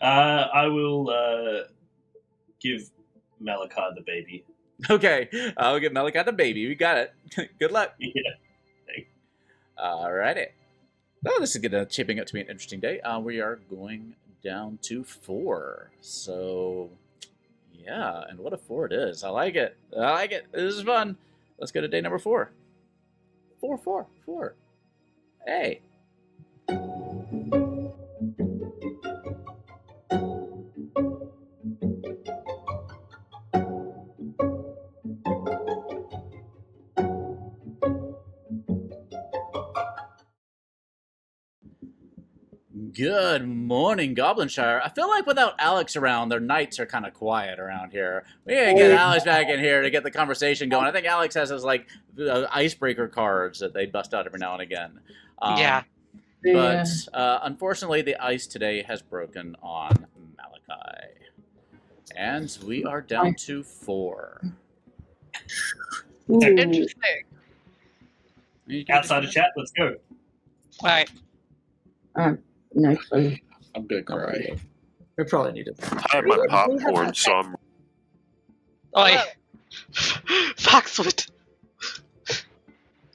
I will give Malachi the baby. Okay, I'll get Malachi the baby. We got it. Good luck. Yeah. Alrighty. Oh, this is shaping up to be an interesting day. We are going down to 4. So, yeah, and what a 4 it is. I like it. This is fun. Let's go to day number 4. 4. Hey. Good morning, Goblinshire. I feel like without Alex around, their nights are kind of quiet around here. We gotta get Alex back in here to get the conversation going. I think Alex has his like icebreaker cards that they bust out every now and again. Yeah. But unfortunately, the ice today has broken on Malachi, and we are down to 4. Interesting. Outside of chat, let's go. All right. No clue. I'm gonna cry. We probably need it. I have my popcorn, so I'm. Oi. Foxwood.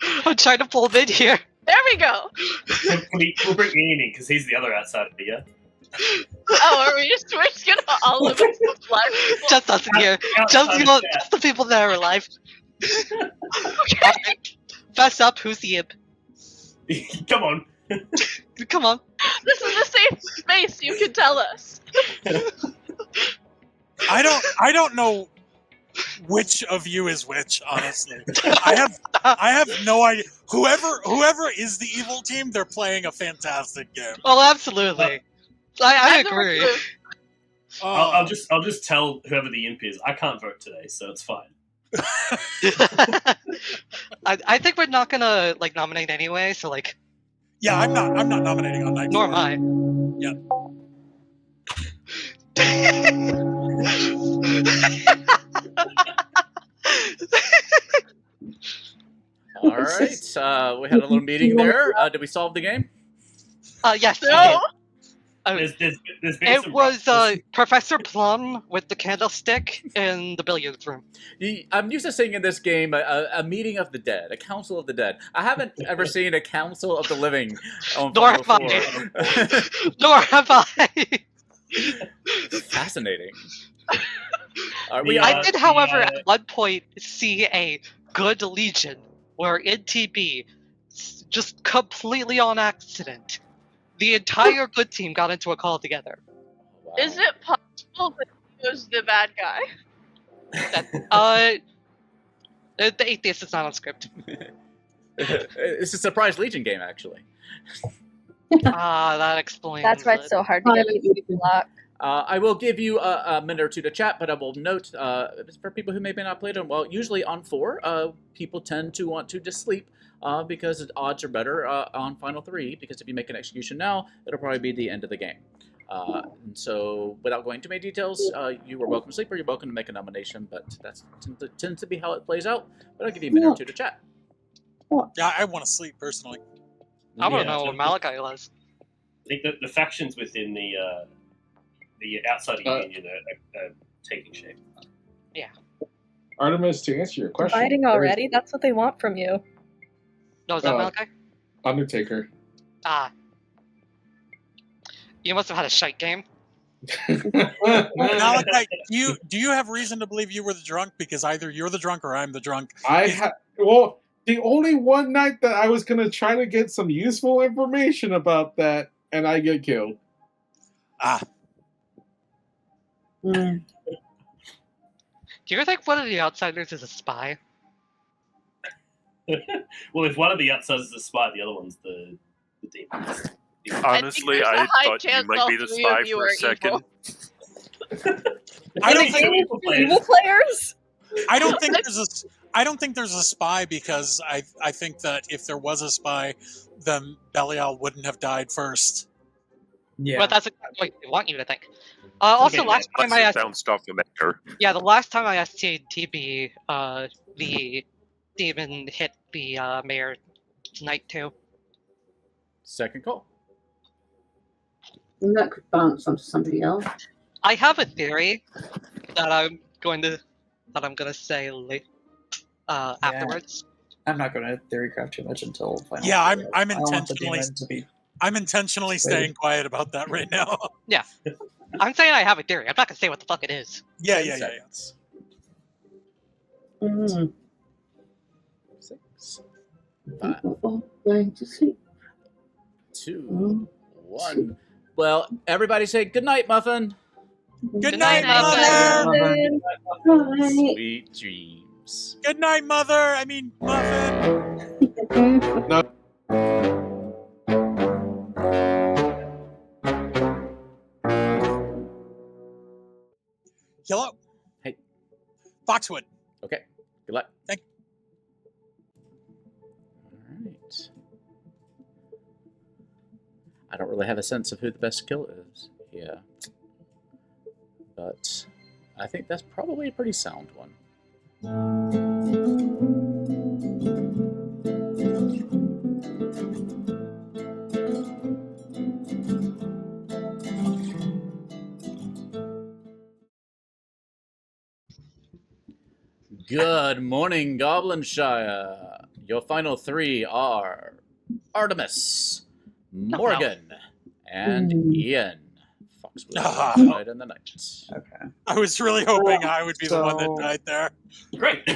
I'm trying to pull him in here. There we go. We'll bring Ian in because he's the other outsider, yeah? Oh, are we're just gonna all of us fly people? Just us in here. Just the people that are alive. Okay. Fess up, who's the imp? Come on. Come on. This is a safe space. You can tell us. I don't know which of you is which, honestly. I have no idea. Whoever is the evil team, they're playing a fantastic game. Oh, absolutely. I agree. I'll just tell whoever the imp is. I can't vote today, so it's fine. I think we're not gonna like nominate anyway, so like. Yeah, I'm not nominating on night. Nor am I. Yeah. All right, we had a little meeting there. Did we solve the game? Yes. No. There's been It some was Professor Plum with the candlestick in the billiards room. I'm used to seeing in this game a meeting of the dead, a council of the dead. I haven't ever seen a council of the living on Nor have Final I. Four. Nor have I. Fascinating. I did, however, at one point see a good legion where in TB, just completely on accident, the entire good team got into a call together. Wow. Is it possible that he was the bad guy? The atheist is not on script. It's a surprise Legion game, actually. That explains. That's why it. it's so hard to get people to block. I will give you a minute or two to chat, but I will note for people who maybe not played on, well, usually on 4, people tend to want to just sleep because the odds are better on Final 3, because if you make an execution now, it'll probably be the end of the game. And so, without going into many details, you are welcome to sleep or you're welcome to make a nomination, but that tends to be how it plays out. But I'll give you a minute or two to chat. Yeah, I want to sleep personally. I want to know what Malachi was. I think that the factions within the outside union are taking shape. Yeah. Artemis, to answer your question. Fighting already? That's what they want from you. No, is that Malachi? Undertaker. You must have had a shite game. Malachi, do you have reason to believe you were the drunk? Because either you're the drunk or I'm the drunk. Well, the only one night that I was gonna try to get some useful information about that, and I get killed. Do you think one of the outsiders is a spy? Well, if one of the outsiders is a spy, the other one's the demon. Honestly, I thought you might be the spy for a second. I don't think evil players. I don't think there's a spy because I think that if there was a spy, then Belial wouldn't have died first. Yeah. But that's exactly what they want you to think. Also, last time I asked, the last time I asked TB, the demon hit the mayor tonight too. Second call. And that could bounce onto somebody else. I have a theory that I'm gonna say afterwards. I'm not going to theory craft too much until final. Yeah, I I'm don't want the demon to be. I'm intentionally staying quiet about that right now. Yeah, I'm saying I have a theory. I'm not gonna say what the fuck it is. Yeah. 6, 5, going to sleep. 2, 1. Well, everybody say good night, Muffin. Good night, Muffin. Bye. Sweet dreams. Good night, Mother. I mean, Muffin. Killo. Hey. Foxwood. Okay. Good luck. Thank you. All right. I don't really have a sense of who the best kill is. Yeah. But I think that's probably a pretty sound one. Good morning, Goblinshire. Your final three are Artemis, Morgan, and Ian. Foxwood died in the night. Okay. I was really hoping I would be the one that died there. Great.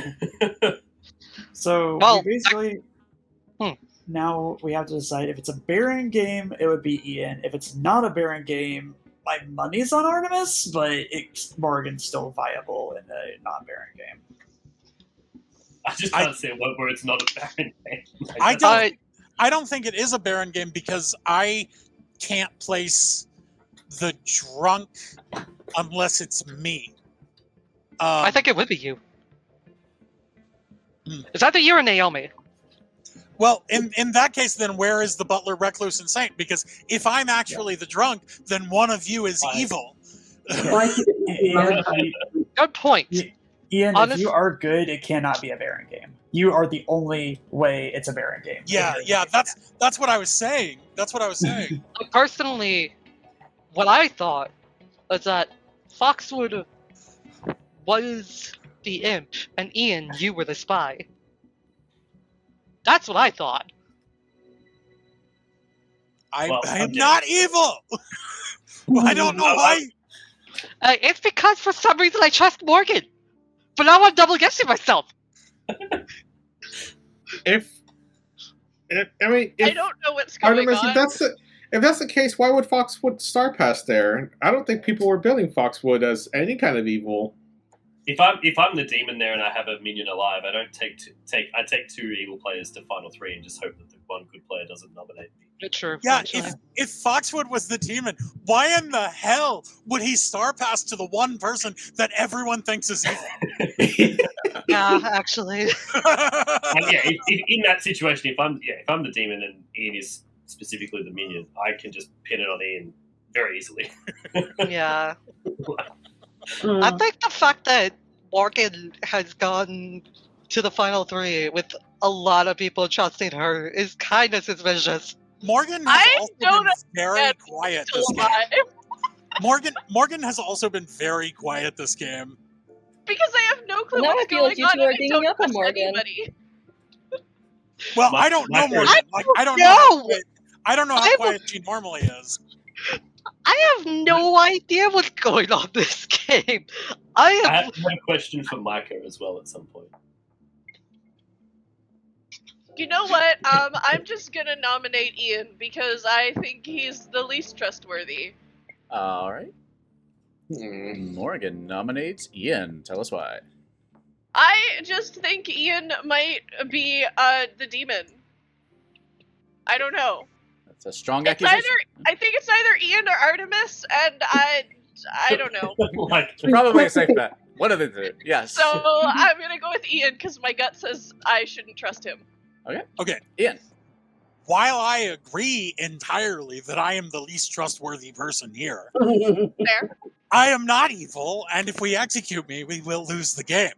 So we basically now we have to decide if it's a Baron game, it would be Ian. If it's not a Baron game, my money's on Artemis, but Morgan's still viable in a non-Baron game. I just can't see one where it's not a Baron game. I don't think it is a Baron game because I can't place the drunk unless it's me. I think it would be you. Is either you or Naomi? Well, in that case, then where is the butler, recluse, and saint? Because if I'm actually the drunk, then one of you is evil. Good point. Ian, if you are good, it cannot be a Baron game. You are the only way it's a Baron game. Yeah, that's what I was saying. That's what I was saying. Personally, what I thought was that Foxwood was the imp, and Ian, you were the spy. That's what I thought. I am not evil! I don't know why. It's because for some reason I trust Morgan. But now I'm double guessing myself. I don't know what's going on. If that's the case, why would Foxwood star pass there? I don't think people were billing Foxwood as any kind of evil. If I'm the demon there and I have a minion alive, I don't take two evil players to final three and just hope that the one good player doesn't nominate me. True. Yeah, if Foxwood was the demon, why in the hell would he star pass to the one person that everyone thinks is evil? Yeah, actually. In that situation, if I'm the demon and Ian is specifically the minion, I can just pin it on Ian very easily. Yeah. I think the fact that Morgan has gone to the final three with a lot of people trusting her is kind of suspicious. Morgan has also been very quiet this game. Morgan has also been very quiet this game. Because I have no clue Now what's I feel going like you on. two are I ganging don't up on trust Morgan. anybody. Well, I don't know Morgan. I don't know how quiet she normally is. I have no idea what's going on in this game. I have a question for Micah as well at some point. You know what? I'm just gonna nominate Ian because I think he's the least trustworthy. All right. Morgan nominates Ian. Tell us why. I just think Ian might be the demon. I don't know. That's a strong accusation. I think it's either Ian or Artemis, and I don't know. Probably a safe bet. One of the two. Yes. So I'm gonna go with Ian because my gut says I shouldn't trust him. Okay. Ian. While I agree entirely that I am the least trustworthy person here, Fair. I am not evil, and if we execute me, we will lose the game.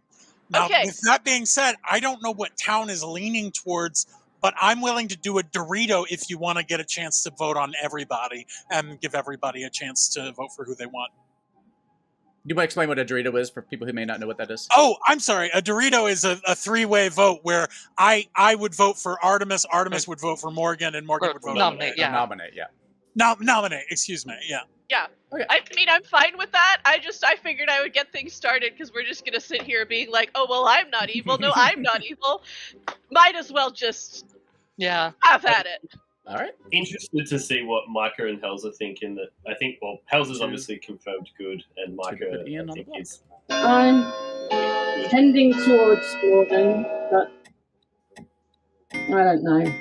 Now, with that being said, I don't know what town is leaning towards, but I'm willing to do a Dorito if you want to get a chance to vote on everybody and give everybody a chance to vote for who they want. You might explain what a Dorito is for people who may not know what that is? Oh, I'm sorry. A Dorito is a three-way vote where I would vote for Artemis would vote for Morgan, and Morgan would vote nominate, for Nominate, yeah. Nominate, excuse me, yeah. Yeah. Okay. I mean, I'm fine with that. I figured I would get things started because we're just going to sit here being like, oh, well, I'm not evil. No, I'm not evil. Might as well just have at it. All right. Interested to see what Micah and Helza think in that. I think, well, Helza's obviously confirmed good, and Micah, I think, is... I'm tending towards Morgan, but I don't know.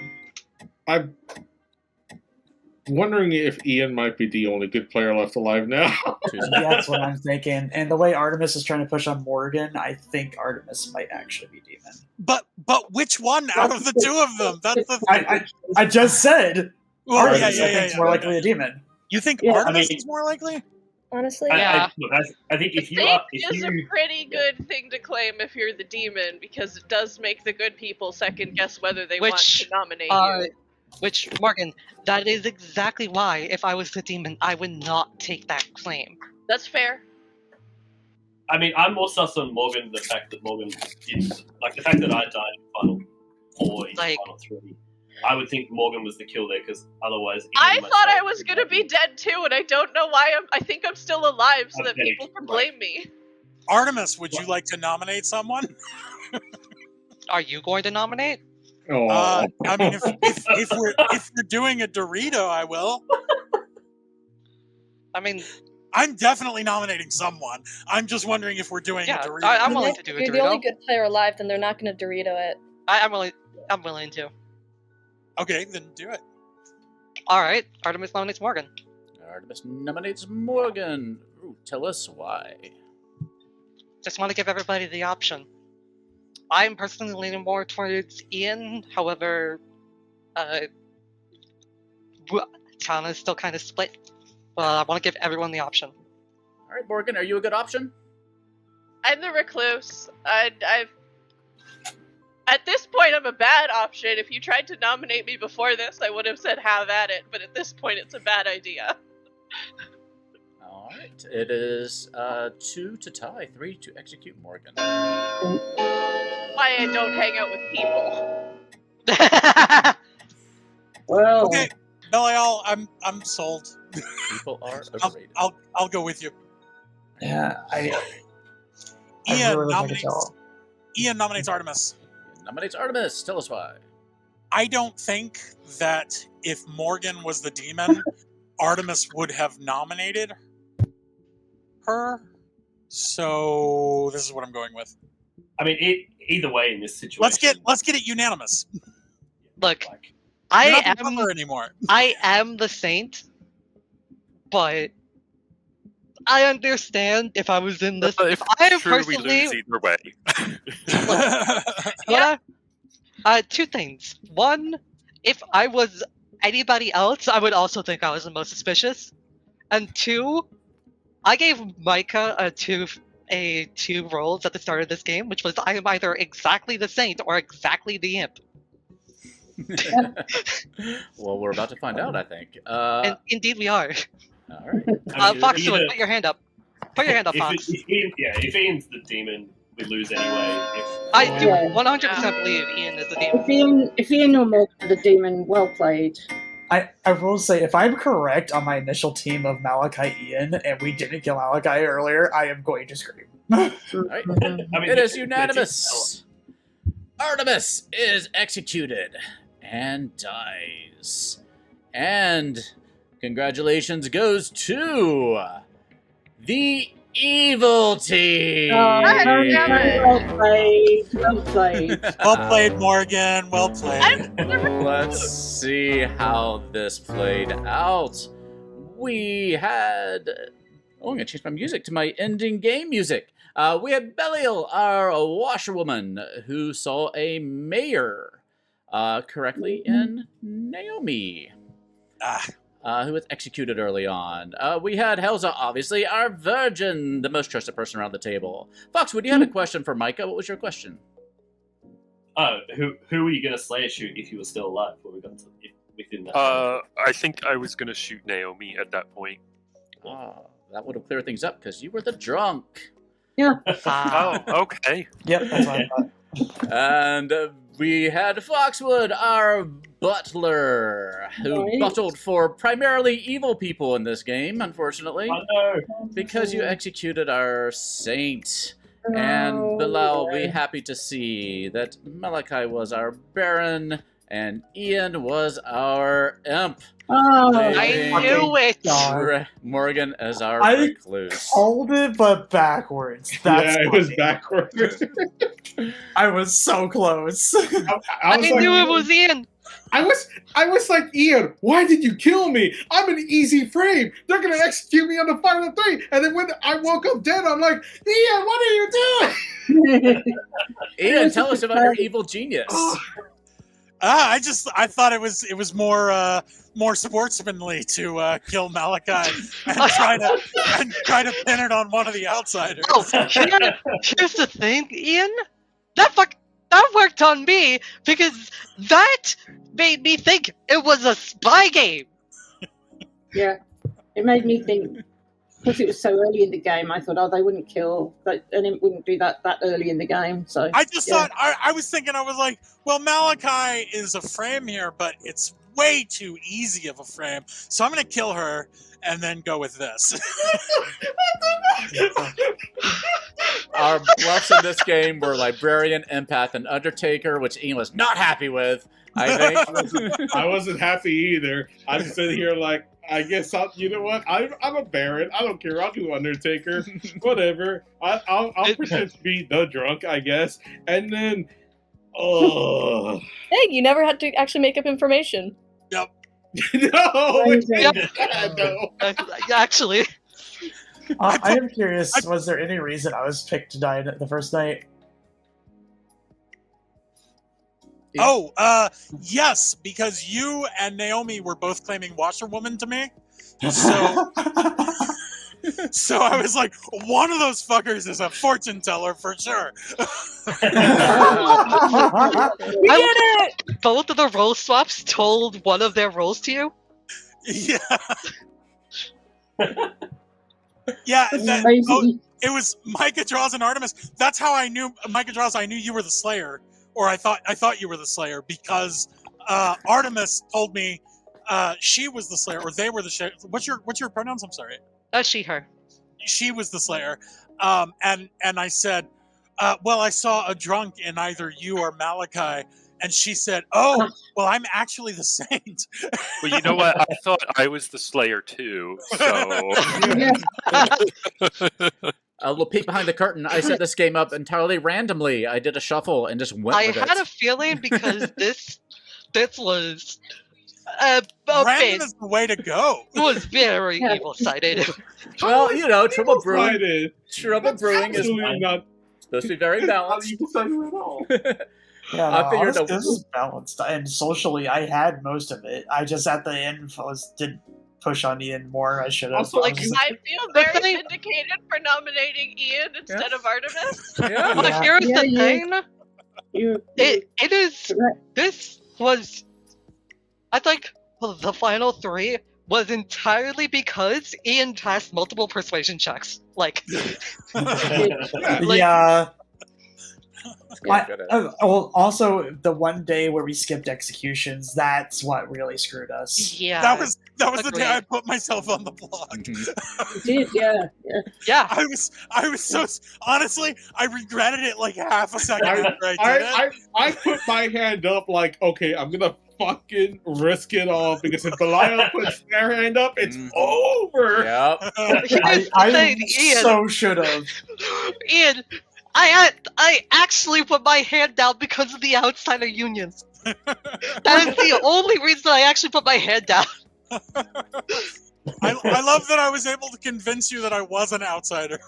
wondering if Ian might be the only good player left alive now. That's what I'm thinking. And the way Artemis is trying to push on Morgan, I think Artemis might actually be demon. But which one out of the two of them? That's the I just said Artemis, yeah, I think, is more likely a demon. You think Yeah, Artemis is more likely? Honestly, I think if you are, It is a pretty good thing to claim if you're the demon, because it does make the good people second guess whether they want to nominate you. Which, Morgan, that is exactly why, if I was the demon, I would not take that claim. That's fair. I mean, I'm more sus on Morgan, the fact that Morgan didn't, like the fact that I died in Final 4 in Final 3. I would think Morgan was the kill there, because otherwise... I thought I was going to be dead too, and I don't know why I think I'm still alive, so that people can blame me. Artemis, would you like to nominate someone? Are you going to nominate? I mean, if we're doing a Dorito, I will. I mean... I'm definitely nominating someone. I'm just wondering if we're doing a Dorito. I'm willing to do a Dorito. If you're the only good player alive, then they're not going to Dorito it. I'm willing to. Okay, then do it. Alright, Artemis nominates Morgan. Artemis nominates Morgan. Ooh, tell us why. Just want to give everybody the option. I'm personally leaning more towards Ian, however, town is still kind of split. I want to give everyone the option. Alright, Morgan, are you a good option? I'm the recluse. At this point, I'm a bad option. If you tried to nominate me before this, I would have said have at it, but at this point, it's a bad idea. Alright, it is 2 to tie, 3 to execute Morgan. Why I don't hang out with people. Well, okay, Belial, I'm sold. People are overrated. I'll go with you. Yeah, Ian really nominates Artemis. Nominates Artemis. Tell us why. I don't think that if Morgan was the demon, Artemis would have nominated her. So this is what I'm going with. I mean, either way in this situation. Let's get it unanimous. Look, I am anymore. I am the saint, but I understand if I was in this. If I personally, we lose either way. Two things. One, if I was anybody else, I would also think I was the most suspicious. And two, I gave Micah two roles at the start of this game, which was I am either exactly the saint or exactly the imp. Well, we're about to find out, I think. And indeed we are. All right. Foxwood, put your hand up. Put your hand up, Fox. If Ian's the demon, we lose anyway. I do 100% believe Ian is the demon. If Ian or Morgan are the demon, well played. I will say, if I'm correct on my initial team of Malachi Ian, and we didn't kill Malachi earlier, I am going to scream. Right. It is unanimous. Artemis is executed and dies. And congratulations goes to the evil team. Well played. Well played. Well played, Morgan. Well played. Let's see how this played out. We had... Oh, I'm going to change my music to my ending game music. We had Belial, our washerwoman, who saw a mayor correctly in Naomi, who was executed early on. We had Helza, obviously, our virgin, the most trusted person around the table. Foxwood, you had a question for Micah. What was your question? Oh, who were you going to Slayer shoot if you were still alive? What we got to, within that? I think I was going to shoot Naomi at that point. Oh, that would have cleared things up because you were the drunk. Yeah. Oh, okay. Yep, that's what I thought. And we had Foxwood, our butler, who buttled for primarily evil people in this game, unfortunately. Oh, no. Because you executed our saint. And Bilal, we're happy to see that Malachi was our baron and Ian was our imp. Oh, I knew it! Morgan as our recluse. Hold it, but backwards. That's it was backwards. I was so close. I knew it was Ian. I was like, Ian, why did you kill me? I'm an easy frame. They're gonna execute me on the final 3. And then when I woke up dead, I'm like, Ian, what are you doing? Ian, tell us about your evil genius. I thought it was more sportsmanly to kill Malachi and try to pin it on one of the outsiders. Oh, here's the thing, Ian. That worked on me because that made me think it was a spy game. Yeah, it made me think, because it was so early in the game, I thought, they wouldn't kill, and it wouldn't do that early in the game. So I just thought, I was thinking, I was like, well, Malachi is a frame here, but it's way too easy of a frame, so I'm going to kill her and then go with this. Our bluffs in this game were Librarian, Empath, and Undertaker, which Ian was not happy with, I think. I wasn't happy either. I'm sitting here like, I guess you know what? I'm a Baron. I don't care. I'll do Undertaker. Whatever. I'll pretend to be the drunk, I guess. And then, Hey, you never had to actually make up information. Yep. No. Actually. I am curious, was there any reason I was picked to die the first night? Oh, yes, because you and Naomi were both claiming washerwoman to me. So, so I was like, one of those fuckers is a fortune teller for sure. We did it! Both of the role swaps told one of their roles to you? Yeah. Yeah, it was Micah draws and Artemis. That's how I knew Micah draws. I knew you were the Slayer, or I thought you were the Slayer because Artemis told me she was the Slayer, or they were the Slayer. What's your pronouns? I'm sorry. She, her. She was the Slayer, and I said, well, I saw a drunk in either you or Malachi. And she said, "Oh, well, I'm actually the saint." Well, you know what? I thought I was the Slayer too. So A little peek behind the curtain. I set this game up entirely randomly. I did a shuffle and just went with it. I had a feeling because this was random is the way to go. It was very evil-sided. Well, you know, Trouble Brewing. Evil-sided. Trouble Brewing is not supposed to be very balanced. evil-sided at all. Yeah, I figured this was balanced, and socially, I had most of it. I just at the end did push on Ian more. I should have. Also, I feel very vindicated for nominating Ian instead of Artemis. Yeah. But here's the thing. It is. Correct. This was. I think the final 3 was entirely because Ian passed multiple persuasion checks. Yeah. Well, also the one day where we skipped executions, that's what really screwed us. Yeah, that was the day I put myself on the block. You did, yeah. I was so honestly, I regretted it like half a second after I did it. I put my hand up like, okay, I'm gonna fucking risk it all because if Belial puts their hand up, it's over. Yep. I so should have. Ian, I actually put my hand down because of the outsider unions. That is the only reason I actually put my hand down. I love that I was able to convince you that I was an outsider.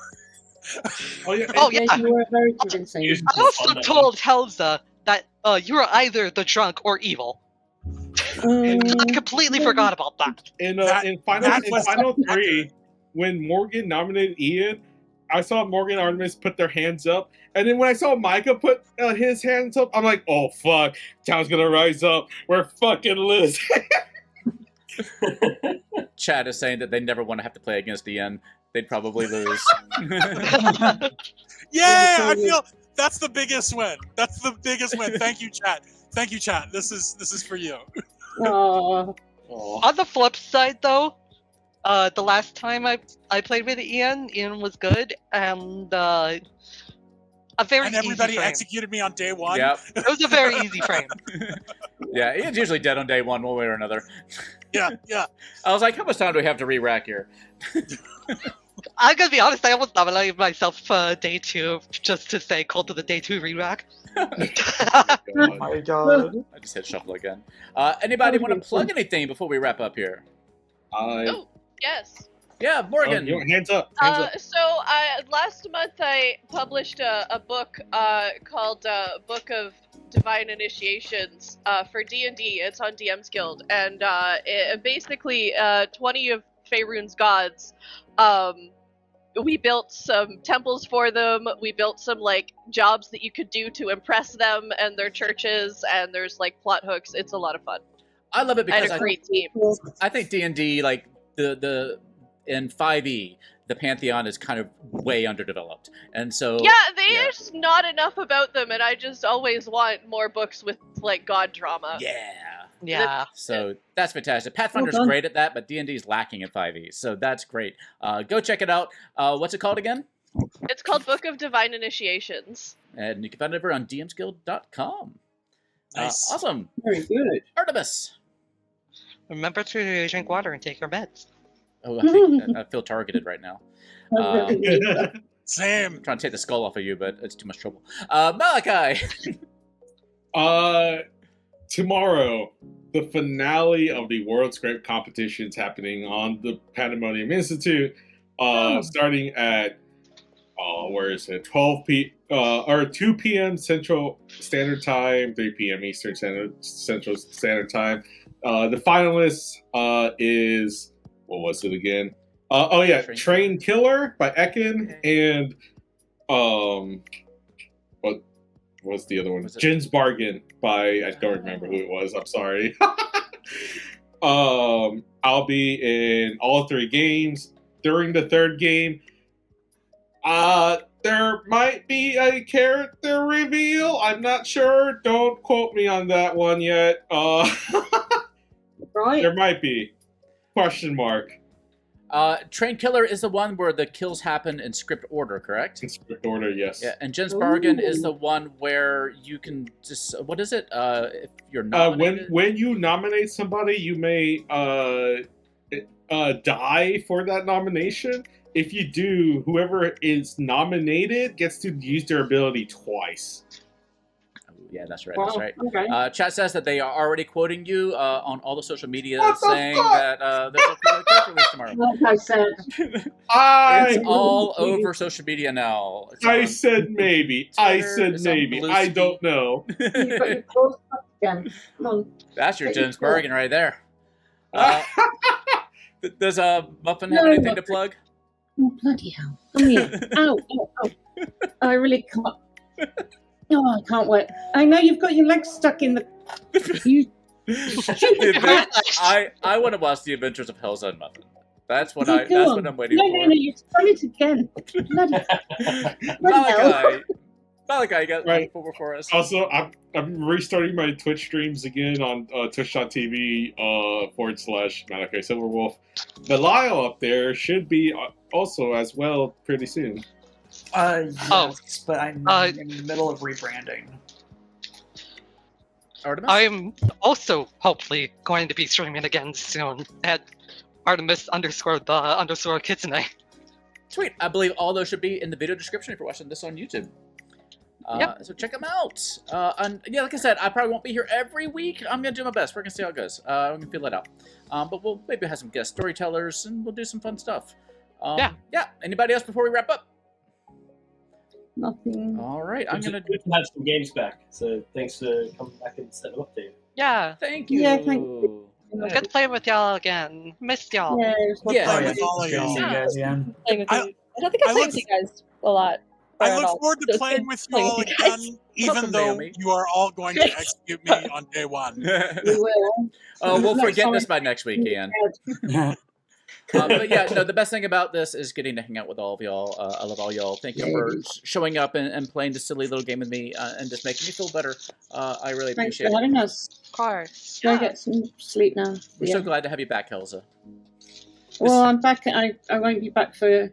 Oh yeah. You were very convincing. I also told Helza that you were either the drunk or evil. I completely forgot about that. In final 3, when Morgan nominated Ian, I saw Morgan and Artemis put their hands up, and then when I saw Micah put his hands up, I'm like, oh fuck, town's gonna rise up. We're fucking losing. Chad is saying that they never want to have to play against Ian. They'd probably lose. Yeah, I feel that's the biggest win. That's the biggest win. Thank you, Chad. Thank you, Chad. This is for you. Aww. On the flip side, though, the last time I played with Ian was good, and a very and everybody easy frame. executed me on day 1. Yep. It was a very easy frame. Yeah, Ian's usually dead on day 1, one way or another. Yeah. I was like, how much time do we have to re-rack here? I'm gonna be honest, I almost nominated myself for day 2 just to say Cult of the Day 2 re-rack. Oh my god. I just hit shuffle again. Anybody want to plug anything before we wrap up here? Oh, yes. Yeah, Morgan. Hands up. Hands up. So last month I published a book called Book of Divine Initiations for D&D. It's on DM's Guild, and it, basically 20 of Faerun's gods. We built some temples for them. We built some like jobs that you could do to impress them and their churches, and there's like plot hooks. It's a lot of fun. I love it because I had a great team. I think D&D, like the in 5e, the Pantheon is kind of way underdeveloped, and so There's not enough about them, and I just always want more books with like god drama. Yeah. So that's fantastic. Pathfinder's great at that, but D&D is lacking in 5e, so that's great. Go check it out. What's it called again? It's called Book of Divine Initiations. And you can find it over on dmsguild.com. Nice. Awesome. Very good. Artemis. Remember to drink water and take your meds. Oh, I feel targeted right now. Same. I'm trying to take the skull off of you, but it's too much trouble. Malachi. Tomorrow, the finale of the World Scrape competition is happening on the Pandemonium Institute, starting at 2 p.m. Central Standard Time, 3 p.m. Eastern Central Standard Time. The finalists is, what was it again? Train Killer by Ekin, and what was the other one? Jin's Bargain by, I don't remember who it was. I'm sorry. I'll be in all 3 games. During the 3rd game, there might be a character reveal. I'm not sure. Don't quote me on that one yet. Right. There might be. Question mark. Train Killer is the one where the kills happen in script order, correct? In script order, yes. Yeah, and Jin's Bargain is the one where you can just, what is it? If you're nominated? When you nominate somebody, you may die for that nomination. If you do, whoever is nominated gets to use their ability twice. Yeah, that's right. Wow, That's right. okay. Chat says that they are already quoting you on all the social media, saying that there's a character release tomorrow. Like I said, It's all over social media now. I said maybe. I said maybe. I don't know. you've got your claws up again. Come on. That's your Get your Jin's Bargain right there. Does Muffin have No, anything to Muffin. plug? Oh, bloody hell. Come here. Ow, ow, ow. I really can't. Oh, I can't wait. I know you've got your legs stuck in the... You stupid rat. I want to watch the Adventures of Helza and Muffin. That's what Go that's on. what I'm waiting No, for. no, you've done it again. Bloody hell. Malachi, you got Right. one for us. Also, I'm restarting my Twitch streams again on twitch.tv /Malachi Silverwolf. Belial up there should be also as well pretty soon. Yes, but I'm in the middle of rebranding. Artemis? I'm also hopefully going to be streaming again soon at Artemis_the_Kitsune. Sweet. I believe all those should be in the video description if you're watching this on YouTube. So check them out. And yeah, like I said, I probably won't be here every week. I'm going to do my best. We're going to see how it goes. I'm going to feel it out. But we'll maybe have some guest storytellers and we'll do some fun stuff. Yeah. Anybody else before we wrap up? Nothing. All right. I'm going to have some games back. So thanks for coming back and setting them up, Dave. Yeah. Thank you. Yeah, thank you. Good to play with y'all again. Missed y'all. Yeah, it was Yeah. fun. With all of Good to see you y'all. guys again. Playing with I- you. I don't think I I played look- with you guys a lot. I or at look all. forward So to it's playing good with you playing all with you guys. again, even Welcome, though Naomi. you are all going to execute me on day 1. We will. Oh, we'll Next forget time. this by next week, Ian. But yeah, no, the best thing about this is getting to hang out with all of y'all. I love all y'all. Thank you for showing up and playing this silly little game with me and just making me feel better. I really Thanks appreciate for it. having us. Of course. Go get some sleep now. We're so glad to have you back, Helza. Well, I'm back. I won't be back for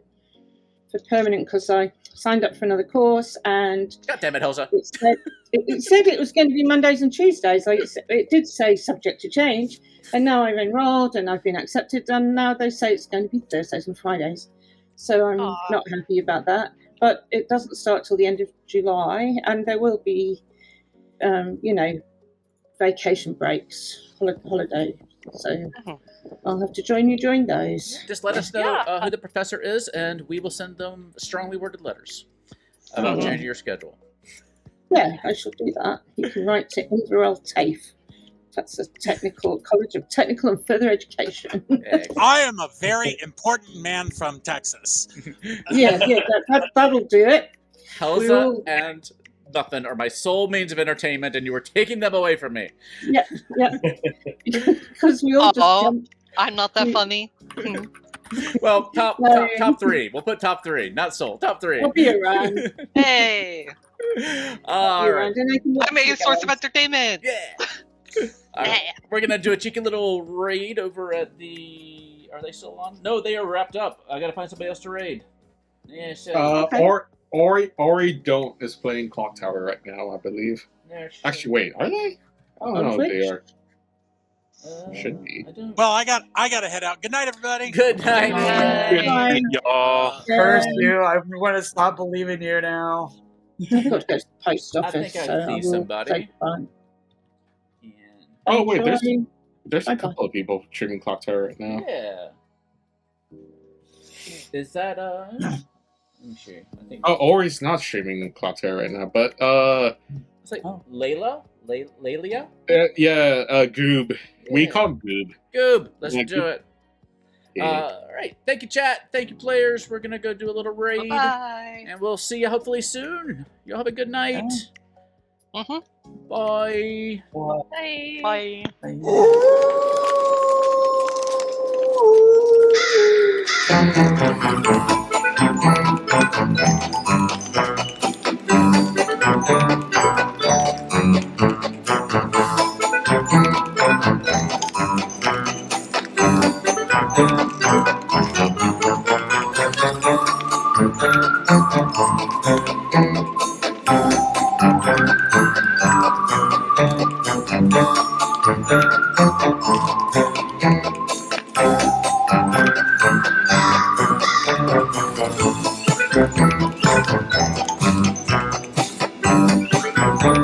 permanent because I signed up for another course and God damn it, Helza. it said it was going to be Mondays and Tuesdays. Like it did say subject to change, and now I've enrolled and I've been accepted, and now they say it's going to be Thursdays and Fridays. So I'm Aw. not happy about that. But it doesn't start till the end of July, and there will be, vacation breaks, holiday. So I'll have to join you during those. Just let us know who the professor is, and we will send them strongly worded letters about changing your schedule. Yeah, I shall do that. You can write to Inverell TAFE. That's a College of Technical and Further Education. I am a very important man from Texas. yeah, that'll do it. Helza and nothing are my sole means of entertainment, and you were taking them away from me. Yeah. Because we all just jump. I'm not that funny. Well, top three. We'll put top three, not sole. Top three. I'll be around. Hey! All right. I'm a source of entertainment! Yeah! Right. We're going to do a cheeky little raid over at the... Are they still on? No, they are wrapped up. I got to find somebody else to raid. Yeah, so... Ori Don't is playing Clocktower right now, I believe. Yeah, actually, wait, are they? I don't know if they are. Should be. Well, I got to head out. Good night, everybody. Good night. Good night, y'all. Curse you! I'm going to stop believing you now. I've got to go to the post I office. think I see somebody. Oh wait, there's a couple of people streaming Clocktower right now. Yeah. Is that Let me see. I think. Oh, Ori's not streaming Clocktower right now, but It's like Layla. Laylia. Goob. Yeah. We call him Goob. Goob. Let's Yeah, do Goob. it. Yeah. All right. Thank you, chat. Thank you, players. We're gonna go do a little raid, Bye. and we'll see you hopefully soon. Y'all have a good night. Bye. Bye. Bye.